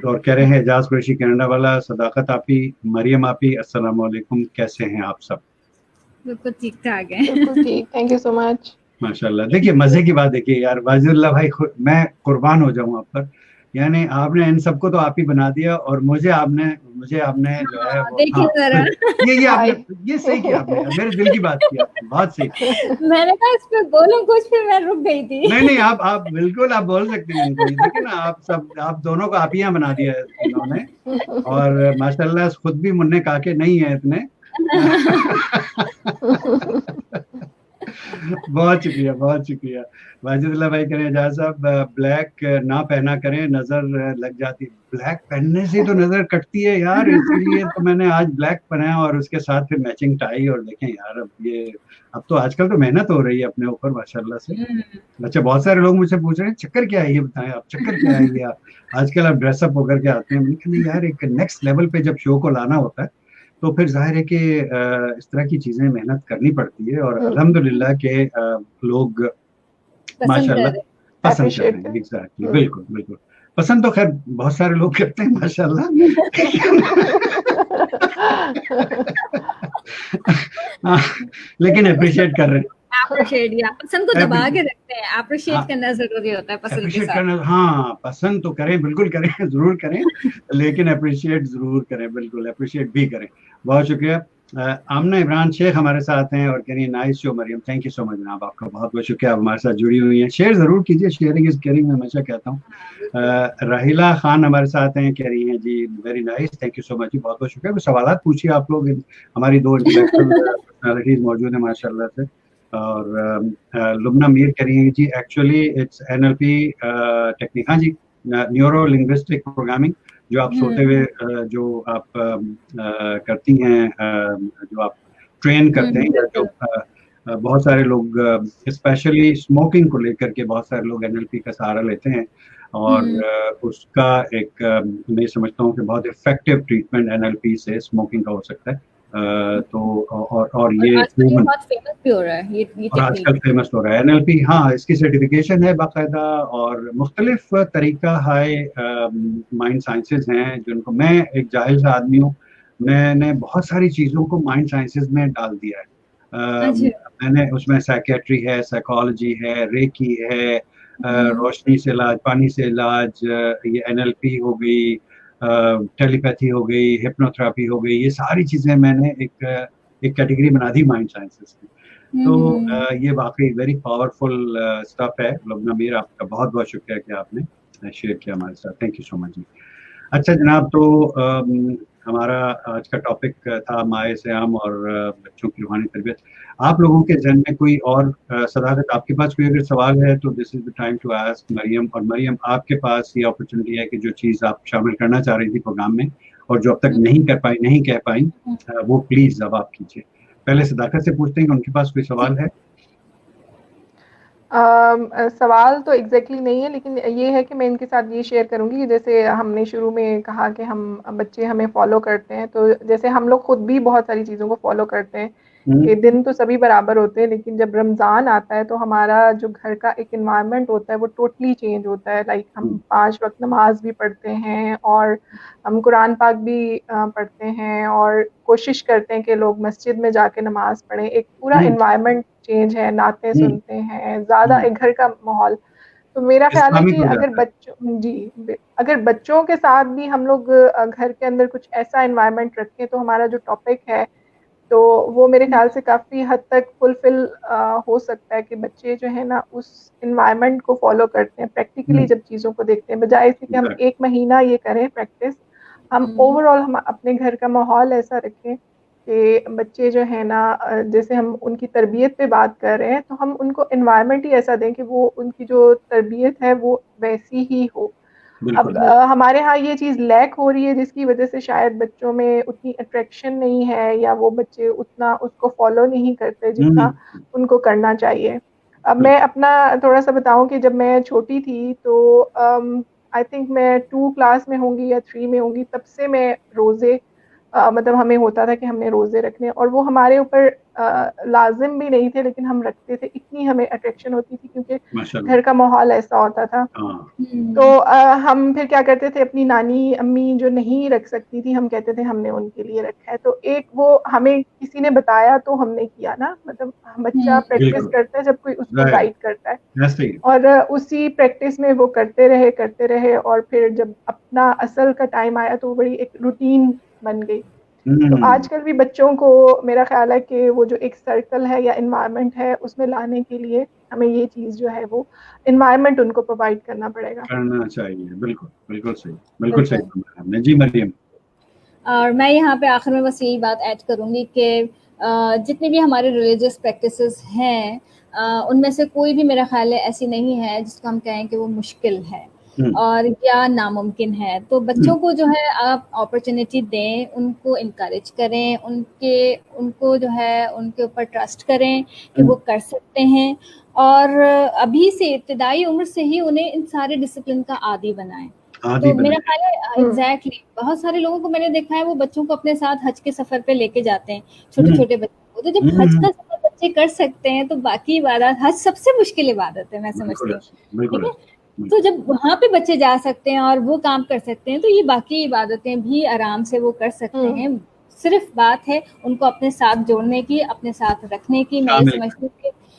और कह रहे हैं एजाज कुरैशी कनाडा वाला, सदाकत आपी, मरियम आपी, अस्सलाम वालेकुम, कैसे हैं आप सब? बिल्कुल ठीक ठाक है। बिल्कुल ठीक, थैंक यू सो मच। माशाल्लाह। देखिए मजे की बात देखिए यार वाजिदुल्लाह भाई, मैं कुर्बान हो जाऊं आप पर, यानी आपने इन सबको तो आप ही बना दिया और मुझे आपने जो है वो देखिए जरा ये आपने ये सही किया आपने, मेरे दिल की बात किया, बहुत सही। मैंने कहा इस पे बोलूं कुछ, फिर मैं रुक गई थी। नहीं आप बिल्कुल आप बोल सकते हैं इनको, देखिए ना आप दोनों को आप ही बना दिया इन्होंने और माशाल्लाह खुद भी मुन्ने काके नहीं है इतने। बहुत शुक्रिया, बहुत शुक्रिया। वाजिदुल्लाह भाई कह रहे हैं एजाज साहब ब्लैक ना पहना करें, नजर लग जाती है। ब्लैक पहनने से तो नजर कटती है यार, इसीलिए तो मैंने आज ब्लैक पहना और उसके साथ फिर मैचिंग टाई। और देखें यार अब तो आजकल तो मेहनत हो रही है अपने ऊपर माशाल्लाह से। अच्छा बहुत सारे लोग मुझसे पूछ रहे हैं चक्कर क्या है, ये बताएं आप चक्कर क्या है ये आजकल आप ड्रेसअप होकर के आते हैं। मैंने कहा नहीं यार, एक नेक्स्ट लेवल पे जब शो को लाना होता है तो फिर जाहिर है कि इस तरह की चीजें मेहनत करनी पड़ती है और अल्हम्दुलिल्लाह के लोग माशाल्लाह पसंद कर रहे हैं। एग्जैक्टली, बिल्कुल बिल्कुल पसंद तो खैर बहुत सारे लोग करते हैं माशाल्लाह। लेकिन अप्रिशिएट कर रहे हैं, अप्रिशिएट या पसंद को दबा के रखते हैं, अप्रिशिएट करना जरूरी होता है पसंद के साथ। हाँ पसंद तो करें, बिल्कुल करें, जरूर करें, लेकिन अप्रिशिएट जरूर करें, बिल्कुल अप्रिशिएट भी करें। बहुत शुक्रिया। आमना इमरान शेख हमारे साथ हैं और कह रही है nice show Mariam, thank you so much जनाब, आपका बहुत बहुत शुक्रिया, आप हमारे साथ जुड़ी हुई हैं। शेयर जरूर कीजिए, शेयरिंग इज केयरिंग मैं हमेशा कहता हूँ। राहिला खान हमारे साथ हैं, कह रही हैं जी very nice, thank you so much जी, बहुत बहुत शुक्रिया। सवाल पूछिए आप लोग, हमारी दो इंटेलेक्चुअल पर्सनालिटीज मौजूद है माशाल्लाह से। और लुबना मीर कह रही है जी एक्चुअली इट्स NLP टेक्निक, हाँ जी न्यूरो लिंग्विस्टिक प्रोग्रामिंग, जो आप सोते हुए जो आप करती हैं, जो आप ट्रेन करते हैं, जो बहुत सारे लोग स्पेशली स्मोकिंग को लेकर के बहुत सारे लोग NLP का सहारा लेते हैं और उसका एक मैं समझता हूँ कि बहुत इफेक्टिव ट्रीटमेंट NLP से स्मोकिंग का हो सकता है। तो और ये आजकल ये ह्यूमन, बहुत फेमस भी हो रहा है ये और टेक्निक। आजकल फेमस हो रहा है एनएलपी। हाँ, इसकी सर्टिफिकेशन है बाकायदा, और मुख्तलिफ तरीका हाई माइंड साइंसेज हैं जिनको, मैं एक जाहिल सा आदमी हूँ, मैंने बहुत सारी चीज़ों को माइंड साइंसेज में डाल दिया है। अच्छा। मैंने उसमें साइकेट्री है, साइकोलॉजी है, रेकी है, रोशनी से इलाज, पानी से इलाज, ये एनएलपी हो गई, टेलीपैथी हो गई, हिप्नोथेरेपी हो गई, ये सारी चीज़ें मैंने एक कैटेगरी बना दी माइंड साइंसेस की। तो ये वाकई वेरी पावरफुल स्टफ है। लुब्ना मीर, आपका बहुत बहुत शुक्रिया कि आपने शेयर किया हमारे साथ। थैंक यू सो मच जी। अच्छा जनाब, तो हमारा आज का टॉपिक था माए से आम और बच्चों की रूहानी तरबियत। आप लोगों के जहन में कोई और सदाकत, आपके पास कोई अगर सवाल है तो this is the time to ask Mariam. और मरियम, आपके पास ये अपॉर्चुनिटी है कि जो चीज़ आप शामिल करना चाह रही थी प्रोग्राम में और जो अब तक नहीं कर पाई, नहीं कह पाई, वो प्लीज अब आप कीजिए। पहले सदाकत से पूछते हैं कि उनके पास कोई सवाल है। सवाल तो एग्जैक्टली नहीं है, लेकिन ये है कि मैं इनके साथ ये शेयर करूंगी कि जैसे हमने शुरू में कहा कि हम बच्चे हमें फॉलो करते हैं, तो जैसे हम लोग खुद भी बहुत सारी चीज़ों को फॉलो करते हैं कि दिन तो सभी बराबर होते हैं, लेकिन जब रमज़ान आता है तो हमारा जो घर का एक इन्वायरमेंट होता है वो टोटली चेंज होता है। लाइक हम 5 वक्त नमाज भी पढ़ते हैं और हम कुरान पाक भी पढ़ते हैं और कोशिश करते हैं कि लोग मस्जिद में जाके नमाज पढ़ें। एक पूरा इन्वायरमेंट चेंज है, नाते सुनते हैं, ज़्यादा एक घर का माहौल। तो मेरा ख्याल है इस्लामिक कि हो अगर जाता है। अगर बच्चों के साथ भी हम लोग घर के अंदर कुछ ऐसा एनवायरनमेंट रखें, तो हमारा जो टॉपिक है तो वो मेरे ख्याल से काफ़ी हद तक फुलफिल हो सकता है कि बच्चे जो है ना उस एनवायरनमेंट को फॉलो करते हैं, प्रैक्टिकली जब चीज़ों को देखते हैं, बजाय इसके कि हम 1 महीना ये करें प्रैक्टिस, हम ओवरऑल हम अपने घर का माहौल ऐसा रखें कि बच्चे जो है ना जैसे हम उनकी तरबियत पे बात कर रहे हैं, तो हम उनको एनवायरनमेंट ही ऐसा दें कि वो उनकी जो तरबियत है वो वैसी ही हो। अब हमारे यहाँ ये चीज़ लैक हो रही है, जिसकी वजह से शायद बच्चों में उतनी अट्रैक्शन नहीं है या वो बच्चे उतना उसको फॉलो नहीं करते जितना उनको करना चाहिए। अब मैं अपना थोड़ा-सा बताऊँ कि जब मैं छोटी थी तो आई थिंक मैं 2 क्लास में होंगी या 3 में होंगी, तब से मैं रोज़े मतलब हमें होता था कि हमने रोज़े रखने, और वो हमारे ऊपर लाज़िम भी नहीं थे, लेकिन हम रखते थे। इतनी हमें अट्रैक्शन होती थी क्योंकि घर का माहौल ऐसा होता था। तो हम फिर क्या करते थे, अपनी नानी अम्मी जो नहीं रख सकती थी, हम कहते थे हमने उनके लिए रखा है। तो एक वो हमें किसी ने बताया तो हमने किया ना, मतलब बच्चा प्रैक्टिस करता है जब कोई उसको गाइड करता है, और उसी प्रैक्टिस में वो करते रहे और फिर जब अपना असल का टाइम आया तो बड़ी एक रूटीन बन गई। तो आजकल भी बच्चों को मेरा ख्याल है कि वो जो एक सर्कल है या एनवायरनमेंट है उसमें लाने के लिए हमें ये चीज़ जो है वो एनवायरनमेंट उनको प्रोवाइड करना पड़ेगा। करना चाहिए, बिल्कुल बिल्कुल सही, बिल्कुल सही कहा आपने जी मरियम। और मैं यहाँ पे आखिर में बस यही बात ऐड करूँगी कि जितनी भी हमारे रिलीजियस प्रैक्टिसेस हैं उनमें से कोई भी मेरा ख्याल है ऐसी नहीं है जिसको हम कहें कि वो मुश्किल है और या नामुमकिन है। तो बच्चों को जो है आप अपॉर्चुनिटी दें, उनको इनकरेज करें, उनको जो है उनके ऊपर ट्रस्ट करें कि वो कर सकते हैं, और अभी से इब्तिदाई उम्र से ही उन्हें इन सारे डिसिप्लिन का आदी बनाएं। तो मेरा ख्याल है एग्जैक्टली बहुत सारे लोगों को मैंने देखा है वो बच्चों को अपने साथ हज के सफर पे लेके जाते हैं, छोटे छोटे बच्चों को। तो जब हज का सफर बच्चे कर सकते हैं तो बाकी इबादत, हज सबसे मुश्किल इबादत है मैं समझती हूँ, ठीक है। तो जब वहाँ पे बच्चे जा सकते हैं और वो काम कर सकते हैं तो ये बाकी इबादतें भी आराम से वो कर सकते हैं। सिर्फ बात है उनको अपने साथ जोड़ने की, अपने साथ रखने की। मैं ये समझती हूँ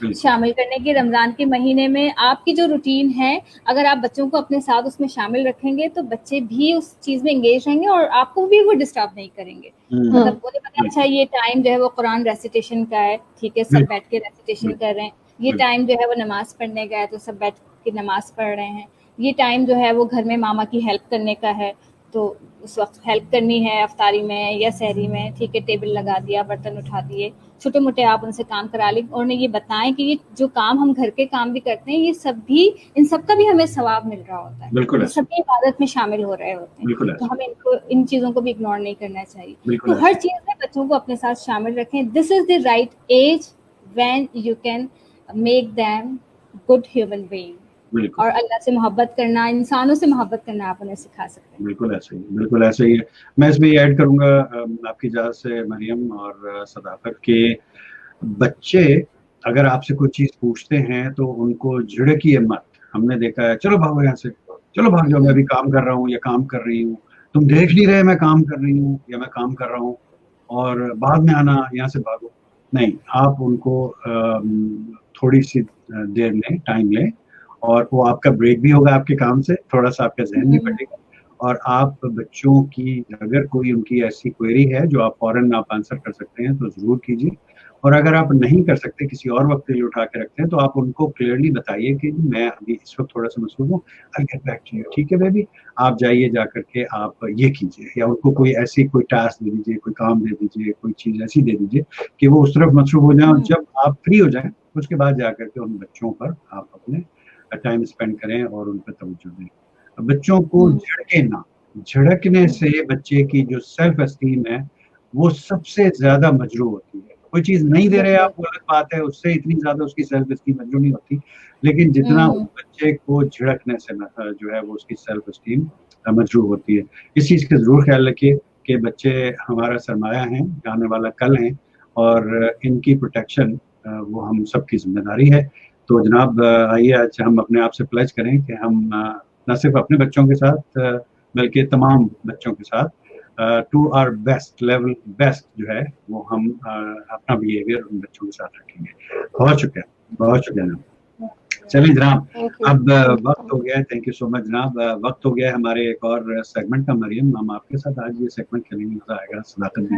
कि शामिल करने की। रमज़ान के महीने में आपकी जो रूटीन है, अगर आप बच्चों को अपने साथ उसमें शामिल रखेंगे तो बच्चे भी उस चीज़ में एंगेज रहेंगे और आपको भी वो डिस्टर्ब नहीं करेंगे। मतलब उन्हें पता अच्छा ये टाइम जो है वो कुरान रेसिटेशन का है, ठीक है, सब बैठ के रेसिटेशन कर रहे हैं। ये टाइम जो है वो नमाज पढ़ने का है तो सब बैठ के नमाज पढ़ रहे हैं। ये टाइम जो है वो घर में मामा की हेल्प करने का है तो उस वक्त हेल्प करनी है, अफ्तारी में या सहरी में, ठीक है, टेबल लगा दिया, बर्तन उठा दिए, छोटे मोटे आप उनसे काम करा लें और उन्हें ये बताएं कि ये जो काम हम घर के काम भी करते हैं ये सब भी, इन सब का भी हमें सवाब मिल रहा होता है, ये सभी इबादत में शामिल हो रहे होते हैं। तो हमें इन चीज़ों को भी इग्नोर नहीं करना चाहिए। तो हर चीज़ में बच्चों को अपने साथ शामिल रखें। This is the right age when you can make them good human being. बिल्कुल और अल्लाह से मोहब्बत करना, इंसानों से मोहब्बत करना आप उन्हें सिखा सकते हैं। बिल्कुल ऐसे ही, बिल्कुल ऐसे ही है। मैं इसमें ये ऐड करूंगा आपकी इजाज़त से मरियम और सदाकत के बच्चे अगर आपसे कोई चीज पूछते हैं तो उनको झिड़किए मत। हमने देखा है, चलो भागो यहाँ से, चलो भाग जाओ, मैं अभी काम कर रहा हूँ या काम कर रही हूँ, तुम देख नहीं रहे मैं काम कर रही हूँ या मैं काम कर रहा हूँ, और बाद में आना, यहाँ से भागो। नहीं, आप उनको थोड़ी सी देर लें, टाइम लें, और वो आपका ब्रेक भी होगा आपके काम से, थोड़ा सा आपका जहन भी बढ़ेगा, और आप बच्चों की अगर कोई उनकी ऐसी क्वेरी है जो आप फौरन आप आंसर कर सकते हैं तो जरूर कीजिए, और अगर आप नहीं कर सकते, किसी और वक्त के लिए उठा के रखते हैं, तो आप उनको क्लियरली बताइए कि मैं अभी इस वक्त थोड़ा सा मसरूफ हूँ, I get back to you, ठीक है बेबी, आप जाइए जा करके आप ये कीजिए, या उनको कोई ऐसी कोई टास्क दे दीजिए, कोई काम दे दीजिए, कोई चीज ऐसी दे दीजिए कि वो उस तरफ मसरूफ हो जाए, और जब आप फ्री हो जाएं उसके बाद जा करके उन बच्चों पर आप अपने टाइम स्पेंड करें और उन पर तवज्जो दें। बच्चों को झिड़के ना, झिड़कने से बच्चे की जो सेल्फ एस्टीम है वो सबसे ज्यादा मजरू होती है। कोई चीज नहीं दे रहे आप, वो अलग बात है, उससे इतनी ज्यादा उसकी सेल्फ एस्टीम मजरू नहीं होती, लेकिन जितना उस बच्चे को झिड़कने से जो है वो उसकी सेल्फ एस्टीम मजरू होती है। इस चीज का जरूर ख्याल रखिए कि बच्चे हमारा सरमाया है, आने वाला कल है, और इनकी प्रोटेक्शन वो हम सबकी जिम्मेदारी है। तो जनाब आइए आज हम अपने आप से प्लेज करें कि हम न सिर्फ अपने बच्चों के साथ बल्कि तमाम बच्चों के साथ to our best level, best जो है वो हम अपना बिहेवियर उन बच्चों के साथ रखेंगे। बहुत शुक्रिया, बहुत शुक्रिया जनाब। चलिए जनाब, अब वक्त हो गया है, थैंक यू सो मच जनाब, वक्त हो गया है हमारे एक और सेगमेंट का। मरियम, हम आपके साथ आज ये सेगमेंट खेलेंगे, मजा आएगा। सदाकत भी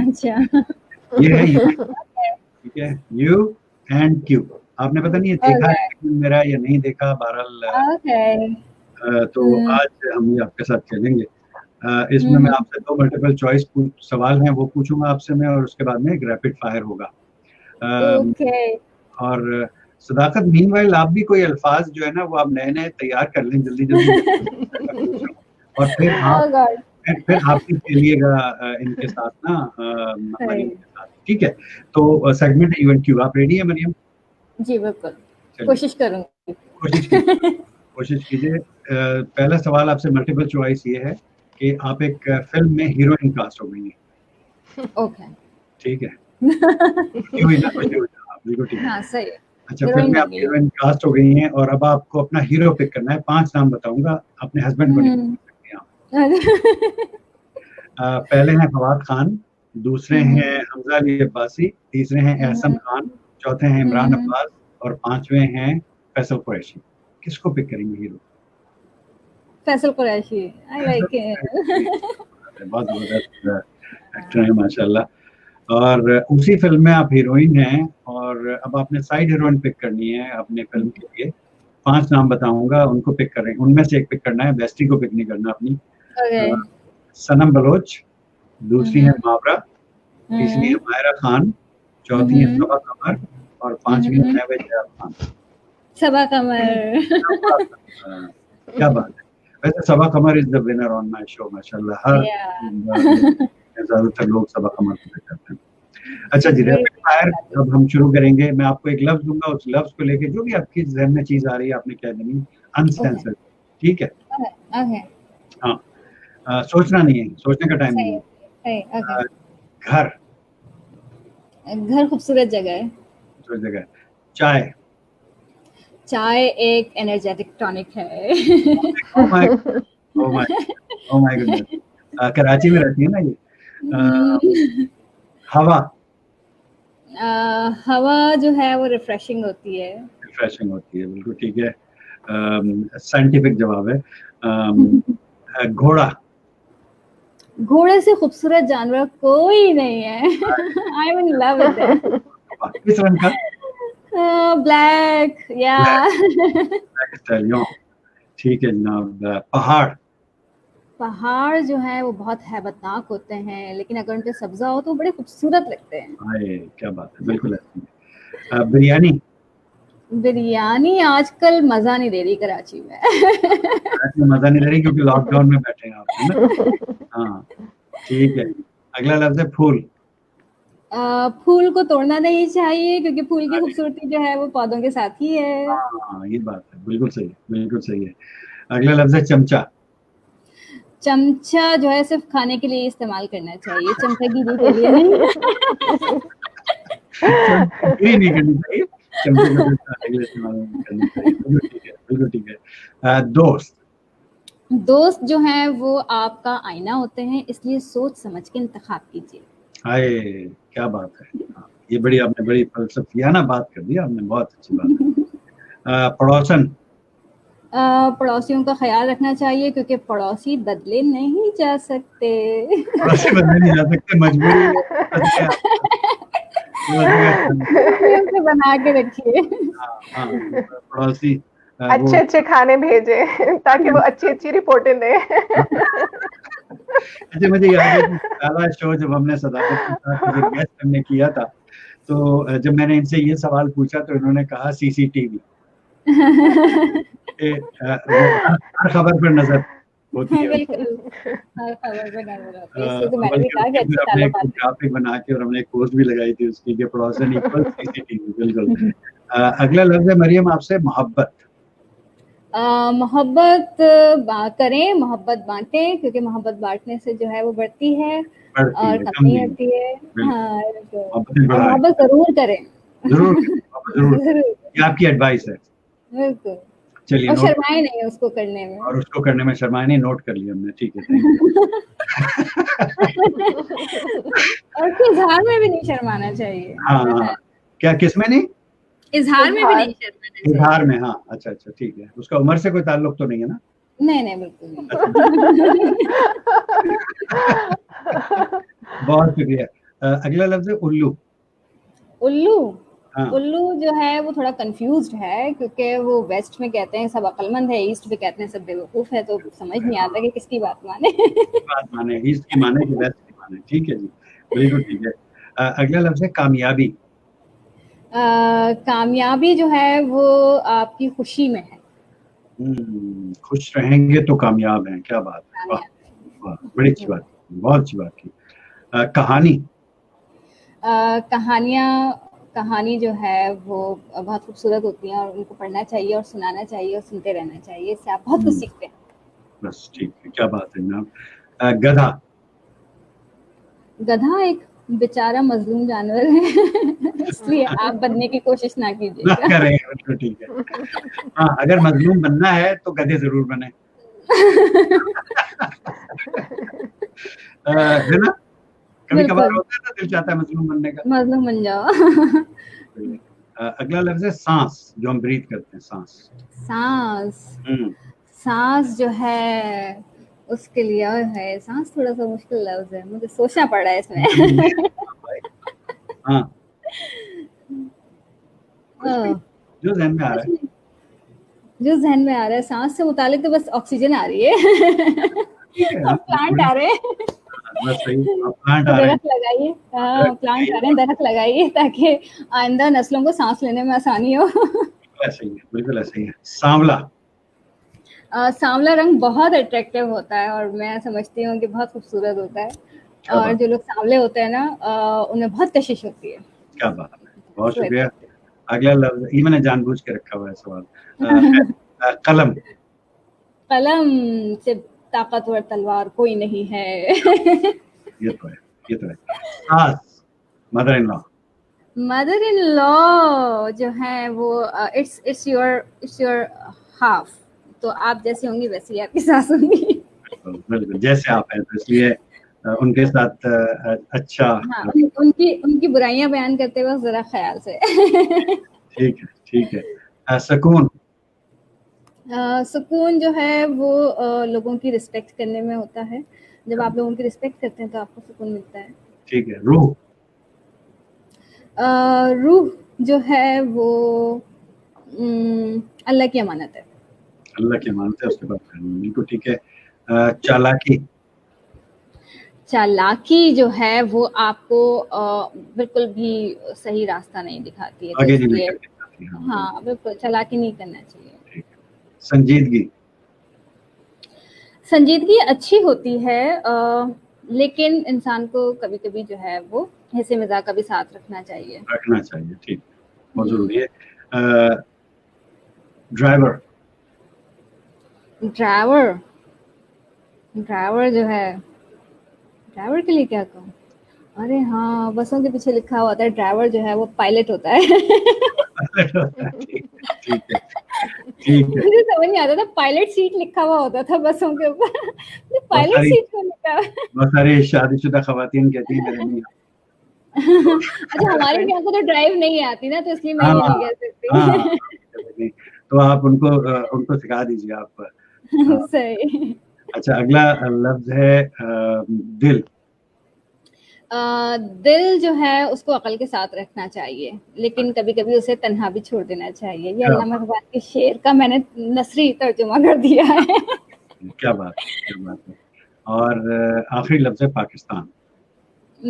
ये है, ठीक है, यू एंड क्यू। आपने पता नहीं देखा है मेरा या नहीं देखा, बहरहाल तो आज हम ये आपके साथ खेलेंगे। इसमें मैं आपसे 2 मल्टीपल चॉइस सवाल हैं वो पूछूंगा आपसे मैं, और उसके बाद में एक रैपिड फायर होगा। और सदाकत, मीनवाइल आप भी कोई अल्फाज जो है ना वो आप नए नए तैयार कर लें जल्दी जल्दी और फिर आप भी खेलिएगा इनके साथ ना, मरियम के साथ, ठीक है? तो सेगमेंट है यू एंड क्यू। आप रेडी है मरियम? जी बिल्कुल, कोशिश करूंगी। कोशिश कीजिए। पहला सवाल आपसे मल्टीपल चॉइस ये है कि आप एक फिल्म में हीरोइन कास्ट हो गई है। ओके, ठीक है। बिल्कुल ठीक है। हाँ सही है। अच्छा, फिल्म में आप हीरोइन कास्ट हो गई हैं और अब आपको अपना हीरो पिक करना है। 5 नाम बताऊंगा, अपने हस्बैंड को नहीं पहले हैं फवाद खान, दूसरे हैं हमजा अली अब्बासी, तीसरे हैं एहसन खान, चौथे हैं इमरान अब्बास, और 5वें हैं फैसल कुरैशी। किसको पिक करेंगे hero? Faisal Qureshi, I like it. बहुत जबरदस्त एक्टर है माशाल्लाह। और उसी फिल्म में आप हीरोइन हैं, और अब आपने साइड हीरोइन पिक करनी है अपने फिल्म के लिए। 5 नाम बताऊंगा, उनको पिक करें, उनमें से एक पिक करना है, बेस्टी को पिक नहीं करना अपनी। सनम बलोच, दूसरी है मावरा, तीसरी है मायरा खान, चौथी है सबा कमर, और 5वीं है महवेज खान। सबा कमर क्या बात है। वैसे Saba Qamar is the winner on my show माशाल्लाह। हर ज्यादातर लोग सबा कमर को पिक करते हैं। अच्छा जी, रैपिड फायर अब हम शुरू करेंगे। मैं आपको एक लफ्ज दूंगा, उस लफ्ज को लेके जो भी आपकी जहन में चीज आ रही है आपने कह देनी, अनसेंसर्ड, ठीक है? हाँ, सोचना नहीं है, सोचने का टाइम नहीं है। घर, घर खूबसूरत जगह है। खूबसूरत जगह। चाय, चाय एक एनर्जेटिक टॉनिक है। Oh my goodness. कराची में रहती है ना ये। हवा, हवा जो है वो रिफ्रेशिंग होती है। रिफ्रेशिंग होती है, बिल्कुल ठीक है। साइंटिफिक जवाब है। घोड़ा, घोड़े से खूबसूरत जानवर कोई नहीं है। I am in love with that. किस रंग का? ब्लैक, या ठीक है जनाब। पहाड़, पहाड़ जो है वो बहुत हैबतनाक होते हैं, लेकिन अगर उन पे सब्जा हो तो बड़े खूबसूरत लगते हैं। हाय क्या बात है, बिल्कुल ऐसे। बिरयानी, बिरयानी आजकल मजा नहीं दे रही कराची में। मजा नहीं दे रही क्योंकि लॉकडाउन में बैठे हैं आप, है ना? हाँ ठीक है। अगला लफ्ज है फूल। फूल को तोड़ना नहीं चाहिए क्योंकि फूल की खूबसूरती जो है वो पौधों के साथ ही है। हाँ ये बात है, बिल्कुल सही है, बिल्कुल सही है। अगला लफ्ज है चमचा। चमचा जो है सिर्फ खाने के लिए इस्तेमाल करना चाहिए, चमचागिरी के लिए नहीं। चमचागिरी नहीं करनी चाहिए, चमचे को सिर्फ खाने के लिए इस्तेमाल नहीं करना चाहिए। बिल्कुल ठीक है, बिल्कुल ठीक है। दोस्त। दोस्त जो है वो आपका आईना होते हैं, इसलिए सोच समझ के इंतखाब कीजिए। हाय, क्या बात है। हाँ, ये बड़ी आपने बड़ी फलसफियाना बात कर दी आपने, बहुत अच्छी बात है। पड़ोसन। पड़ोसियों का ख्याल रखना चाहिए क्योंकि पड़ोसी बदले नहीं जा सकते। पड़ोसी बदले नहीं जा सकते, मजबूरी है। से बना के रखिए। हाँ, पड़ोसी अच्छे अच्छे खाने भेजे ताकि वो अच्छी अच्छी रिपोर्टें दें। अच्छा, मुझे याद है कि पहला शो जब हमने सदाकत के साथ मुझे गेस्ट हमने किया था, तो जब मैंने इनसे ये सवाल पूछा तो इन्होंने कहा सीसीटीवी। वो हर खबर पर नजर होती है। बिल्कुल, हर खबर पे नजर होती है, इसलिए तो मैंने भी बल्कि कहा कि उसकी अच्छे हमने एक ताल्लुकात ग्राफिक बना के और हमने एक पोस्ट भी लगाई थी उसकी कि पड़ोसन इक्वल सीसीटीवी। बिल्कुल। अगला लफ्ज है मरियम आपसे, मोहब्बत। मोहब्बत करें, मोहब्बत बांटें, क्योंकि मोहब्बत बांटने से जो है वो बढ़ती है बढ़ती और है, कम कम नहीं नहीं होती है। होती। हाँ, मोहब्बतें और बढ़ाएं, मोहब्बत जरूर करें। जरूर करें, मोहब्बत जरूर करें। जरूर, ये आपकी एडवाइस है। बिल्कुल। चलिए, और नोट। शर्माए नहीं उसको करने में। और उसको करने में शर्माए नहीं, नोट कर लिया हमने, ठीक है, थैंक यू। और उसके इजहार में भी नहीं शर्माना चाहिए। हाँ, हाँ, क्या किसमें नहीं? इजहार में भी इजहार। नहीं शर्माना चाहिए। इजहार में, हाँ, अच्छा अच्छा, ठीक है। उसका उम्र से कोई ताल्लुक तो नहीं है ना? नहीं नहीं, बिल्कुल नहीं। बहुत शुक्रिया। अगला लफ्ज है उल्लू। उल्लू। हाँ, उल्लू जो है वो थोड़ा कंफ्यूज्ड है, क्योंकि वो वेस्ट में कहते हैं सब अक्लमंद है, ईस्ट में कहते हैं सब बेवकूफ है, तो समझ नहीं आता कि किसकी बात माने। बात माने, ईस्ट की माने कि वेस्ट की माने, ठीक है जी, बिल्कुल ठीक है। अगला लफ्ज है कामयाबी। कामयाबी जो है वो आपकी खुशी में है। खुश रहेंगे तो कामयाब हैं, क्या बात है, वाह कामयाब। वाह, बड़ी अच्छी बात, बहुत अच्छी बात की। कहानी। कहानी जो है वो बहुत खूबसूरत होती है और उनको पढ़ना चाहिए और सुनाना चाहिए और सुनते रहना चाहिए, इससे आप बहुत कुछ सीखते हैं। बस ठीक है, क्या बात है जनाब। गधा। गधा एक बेचारा मजलूम जानवर है, इसलिए आप बनने की कोशिश ना ना कीजिएगा। करें, बिल्कुल ठीक है। हाँ, अगर मजलूम बनना है तो गधे जरूर बने। है ना? कभी कभार बिल्कुल, होता है ना, दिल चाहता है मजलूम बनने का। मजलूम बन जाओ। अगला लफ्ज है सांस, जो हम ब्रीथ करते हैं, सांस। सांस। हम्म सांस जो है उसके लिए और है, सांस थोड़ा सा मुश्किल लफ्ज है, मुझे सोचना पड़ रहा है इसमें। हाँ, कुछ भी ओह, जो जहन में आ रहा कुछ है। नहीं, जो जहन में आ रहा है सांस से मुतालिक तो बस ऑक्सीजन आ रही है। ठीक है, और प्लांट आ रहे हैं, बस सही, अब प्लांट तो आ रहे हैं। दरख्त लगाइए। हाँ, प्लांट आ रहे हैं, दरख्त लगाइए ताकि आइंदा नस्लों को सांस लेने में आसानी हो। बिल्कुल ऐसे ही है, बिल्कुल ऐसे ही है। सांवला। सांवला रंग बहुत अट्रैक्टिव होता है और मैं समझती हूँ कि बहुत खूबसूरत होता है, क्या और बात, जो लोग सांवले होते हैं ना उन्हें बहुत कशिश होती है। क्या बात है, बहुत So शुक्रिया। attractive. अगला लफ्ज, ये मैंने जानबूझ के रखा हुआ है सवाल। कलम। कलम से ताकतवर तलवार कोई नहीं है। ये तो है, ये तो है। सास, mother in law. Mother in law जो है वो इट्स योर हाफ, तो आप जैसी होंगी वैसी आपकी सास होंगी। बिल्कुल बिल्कुल, जैसे आप हैं, तो इसलिए उनके साथ अच्छा। हाँ, उनकी उनकी बुराइयां बयान करते वक्त जरा ख्याल से। ठीक है, ठीक है। सुकून। सुकून जो है वो लोगों की रिस्पेक्ट करने में होता है, जब आप लोगों की रिस्पेक्ट करते हैं तो आपको सुकून मिलता है। ठीक है। रूह। रूह जो है वो अल्लाह की अमानत है। अल्लाह की मानते हैं, उसके बाद बिल्कुल ठीक है। चालाकी। चालाकी जो है वो आपको बिल्कुल भी सही रास्ता नहीं दिखाती है, तो आगे नहीं इसलिए लेकर के जाती, हाँ, हाँ, बिल्कुल चालाकी नहीं करना चाहिए। ठीक है। संजीदगी। संजीदगी अच्छी होती है, लेकिन इंसान को कभी-कभी जो है वो हँसी मज़ाक का भी साथ रखना चाहिए। रखना चाहिए, ठीक, बहुत जरूरी है। ड्राइवर। ड्राइवर ड्राइवर जो है, ड्राइवर के लिए क्या कहूँ? अरे हाँ, बसों के पीछे लिखा हुआ होता है ड्राइवर जो है वो पायलट होता है। ठीक ठीक है, ठीक है। मुझे समझ नहीं आता था, पायलट सीट लिखा हुआ होता था बसों के ऊपर। बहुत पायलट सारी सीट क्यों लिखा है? बहुत सारी शादीशुदा खवातीन कहती हैं मेरे नहीं अच्छा, हमारे यहाँ को तो ड्राइव नहीं आती ना, तो इसलिए मैं हाँ, ये नहीं कह हाँ, सकती। तो आप उनको सिखा दीजिए आप। हाँ, सही। अच्छा, अगला लफ्ज है दिल। दिल जो है उसको अकल के साथ रखना चाहिए, लेकिन कभी कभी उसे तन्हा भी छोड़ देना चाहिए। ये अल्लामा इकबाल के शेर का मैंने नसरी तर्जुमा कर दिया है। क्या बात है। और आखिरी लफ्ज है पाकिस्तान।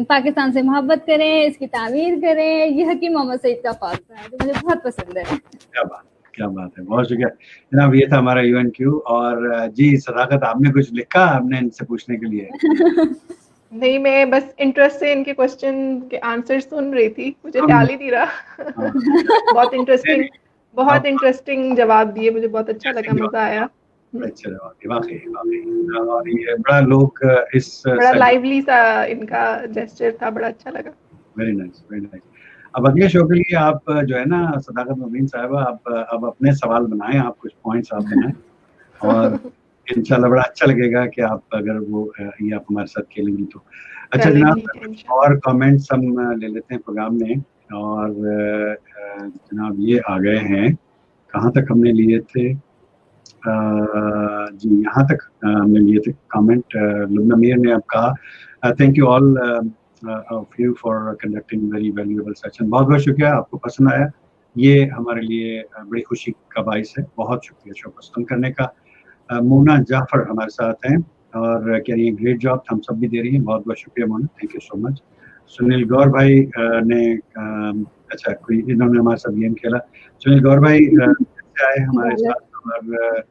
पाकिस्तान से मोहब्बत करें, इसकी तामीर करें, ये हकीम मोहम्मद सईद का फालसा है जो मुझे बहुत पसंद है। क्या बात है, बहुत शुक्रिया जनाब। ये था हमारा UNQ। और जी सदाकत, आपने कुछ लिखा हमने इनसे पूछने के लिए? नहीं, मैं बस इंटरेस्ट से इनके क्वेश्चन के आंसर सुन रही थी, मुझे ख्याल ही नहीं रहा। बहुत इंटरेस्टिंग जवाब दिए, मुझे बहुत अच्छा लगा, मजा आया। अच्छा जवाब, वाकई और ये बड़ा लोग इस बड़ा लाइवली सा इनका जेस्चर था, बड़ा अच्छा लगा। Very nice. अब अगले शो के लिए आप जो है ना सदाकत मोमीन साहिबा, आप अब अपने सवाल बनाएं, आप कुछ पॉइंट्स आप बनाएं और इंशाल्लाह बड़ा अच्छा लगेगा कि आप अगर वो ये आप हमारे साथ खेलेंगी तो। अच्छा जनाब, और कमेंट्स हम ले लेते हैं प्रोग्राम में। और जनाब ये आ गए हैं, कहाँ तक हमने लिए थे? जी यहाँ तक हमने लिए थे कमेंट। लुबना मीर ने अब कहा, thank you all of you for conducting very valuable session. बहुत बहुत शुक्रिया, आपको पसंद आया, ये हमारे लिए बड़ी खुशी का बाइस है। बहुत शुक्रिया शो पसंद करने का। मोना जाफर हमारे साथ हैं और कह रही है ग्रेट जॉब, हम सब भी दे रही हैं। बहुत बहुत शुक्रिया Mona, thank you so much. Sunil Gaur भाई ने अच्छा कोई इन्होंने हमारे साथ गेम खेला। सुनील गौर भाई आए हमारे साथ और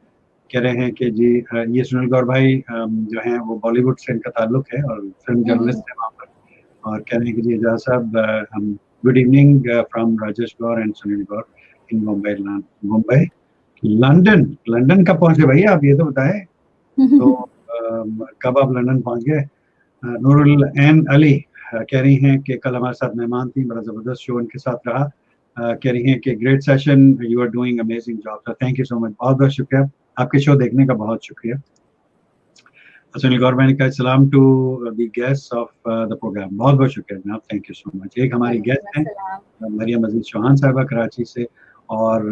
कह रहे हैं कि जी ये सुनील गौर भाई जो हैं वो बॉलीवुड से इनका ताल्लुक है और फिल्म जर्नलिस्ट है वहाँ पर। और कह रहे हैं कि जी एजाज साहब हम good evening from Rajesh Gaur and Sunil Gaur in Mumbai London कब पहुंचे भैया आप ये तो बताएं। तो कब आप लंदन पहुंच गए? नूरुल एन अली कह रही हैं कि कल हमारे साथ मेहमान थी, बड़ा जबरदस्त शो उनके साथ रहा। कह रही हैं कि great session, you are doing amazing job. So thank you so much, बहुत बहुत शुक्रिया, आपके शो देखने का बहुत शुक्रिया। सुनील गौर मैंने कहा सलाम to the guest of the program. बहुत बहुत शुक्रिया जनाब, थैंक यू सो मच। एक हमारी गेस्ट हैं मरियम अजीज चौहान साहिबा कराची से और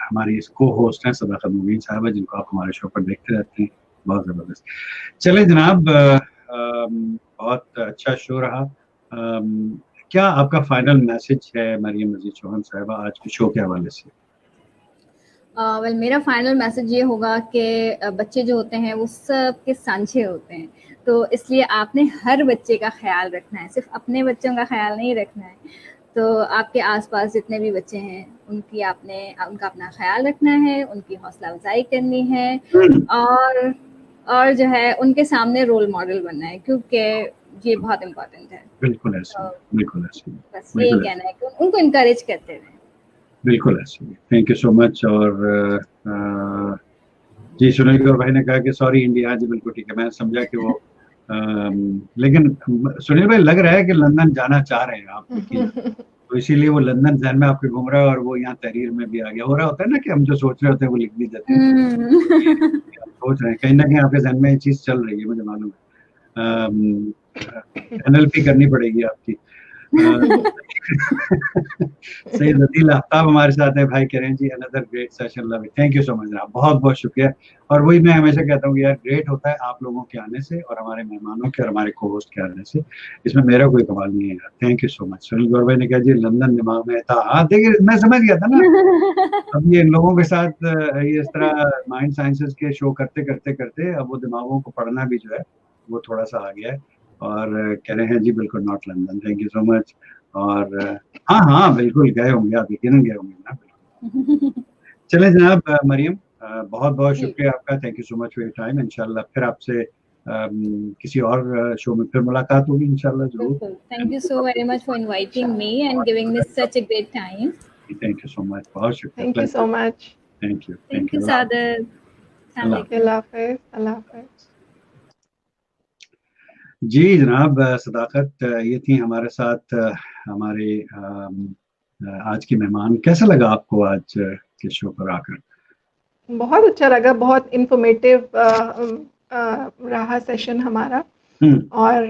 हमारी को होस्ट हैं सदाकत मोमीन साहिबा, जिनको आप हमारे शो पर देखते रहते हैं। बहुत ज़बरदस्त। चले जनाब, बहुत अच्छा शो रहा। क्या आपका फाइनल मैसेज है मरियम अजीज चौहान साहिबा आज के शो के हवाले से? वेल मेरा फाइनल मैसेज ये होगा कि बच्चे जो होते हैं वो सब के सांझे होते हैं, तो इसलिए आपने हर बच्चे का ख्याल रखना है, सिर्फ अपने बच्चों का ख्याल नहीं रखना है। तो आपके आसपास जितने भी बच्चे हैं उनका अपना ख्याल रखना है, उनकी हौसला अफजाई करनी है और जो है उनके सामने रोल मॉडल बनना है, क्योंकि ये बहुत इम्पोर्टेंट है। बिल्कुल ऐसे, बिल्कुल ऐसे, बस यही कहना है कि उनको इनकरेज करते रहें। बिल्कुल ऐसे, थैंक यू सो मच। और जी सुनील गौर भाई ने कहा कि सॉरी इंडिया, जी बिल्कुल ठीक है, मैं समझा कि वो लेकिन सुनील भाई लग रहा है कि लंदन जाना चाह रहे हैं आप, तो इसीलिए वो लंदन जहन में आपके घूम रहा है और वो यहाँ तहरीर में भी आ गया। हो रहा होता है ना कि हम जो सोच रहे होते हैं वो लिख भी देते हैं। सोच रहे हैं कहीं ना कहीं आपके जहन में ये चीज चल रही है, मुझे मालूम है। NLP करनी पड़ेगी आपकी। सही रदील आफ्ताब हमारे साथ है भाई, कह रहे हैं जी another great session, love it, thank you so much, बहुत बहुत शुक्रिया। और वही मैं हमेशा कहता हूँ कि यार ग्रेट होता है आप लोगों के आने से और हमारे मेहमानों के और हमारे को होस्ट के आने से, इसमें मेरा कोई कमाल नहीं है यार, thank you so much. Sunil Gaur भाई ने कहा जी लंदन दिमाग में था, हाँ देखिए मैं समझ गया था ना। अब ये इन लोगों के साथ ये इस तरह माइंड साइंसेस के शो करते करते करते अब वो दिमागों को पढ़ना भी जो है वो थोड़ा सा आ गया है। और कह रहे हैं जी बिल्कुल not London, thank you so much. और हाँ बिल्कुल गए होंगे आप, यकीनन गए होंगे ना, बिल्कुल। चले जनाब, मरियम बहुत बहुत शुक्रिया आपका, thank you so much for your time. इंशाल्लाह फिर आपसे किसी और शो में फिर मुलाकात होगी इंशाल्लाह जरूर। Thank you so very much for inviting me and giving me such a great time. Thank you so much, बहुत शुक्रिया, thank you so much, thank you Saadat. अल्लाह हाफ़िज़, अल्लाह हाफ़िज़। जी जनाब, सदाकत ये थी हमारे साथ हमारे आज की मेहमान। कैसा लगा आपको आज के शो पर आकर? बहुत अच्छा लगा, बहुत इन्फॉर्मेटिव रहा सेशन हमारा और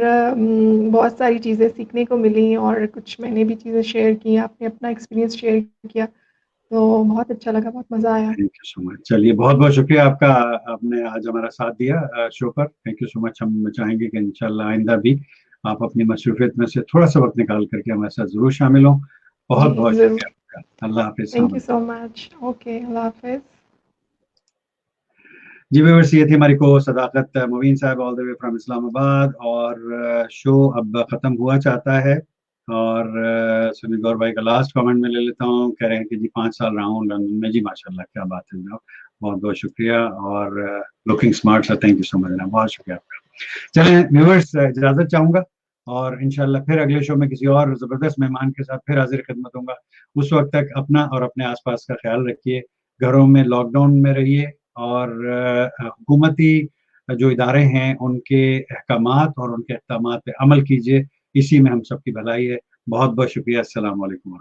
बहुत सारी चीज़ें सीखने को मिली और कुछ मैंने भी चीज़ें शेयर की, आपने अपना एक्सपीरियंस शेयर किया, तो बहुत अच्छा लगा, बहुत मज़ा आया। Thank you so much. चलिए बहुत बहुत शुक्रिया आपका, आपने आज हमारा साथ दिया शो पर। Thank you so much. हम चाहेंगे कि इंशाल्लाह आइंदा भी आप अपनी मसरूफियत में से थोड़ा सा वक्त निकाल करके हमारे साथ जरूर शामिल हों। बहुत जी, बहुत ज़रूर। शुक्रिया आपका। अल्लाह हाफिज़। Thank you so much. Okay, अल्लाह हाफ़िज़। जी व्यूअर्स, ये थी हमारी को सदाकत मुबीन साहब all the way from Islamabad. और शो अब खत्म हुआ चाहता है और सुनील गौर भाई का लास्ट कमेंट में ले लेता हूँ। कह रहे हैं कि जी 5 साल रहा हूँ लंदन में। जी माशाल्लाह, क्या बात है जनाब, बहुत बहुत शुक्रिया। और looking smart sir, thank you so much जनाब, बहुत शुक्रिया आपका। चलें व्यूअर्स, इजाजत चाहूंगा और इंशाल्लाह फिर अगले शो में किसी और जबरदस्त मेहमान के साथ फिर हाजिर खिदमत होगा। उस वक्त तक अपना और अपने आसपास का ख्याल रखिए, घरों में लॉकडाउन में रहिए और हुकूमती जो इदारे हैं उनके अहकामात और उनके इक़दामात पे अमल कीजिए। इसी में हम सबकी भलाई है। बहुत बहुत शुक्रिया। अस्सलाम वालेकुम।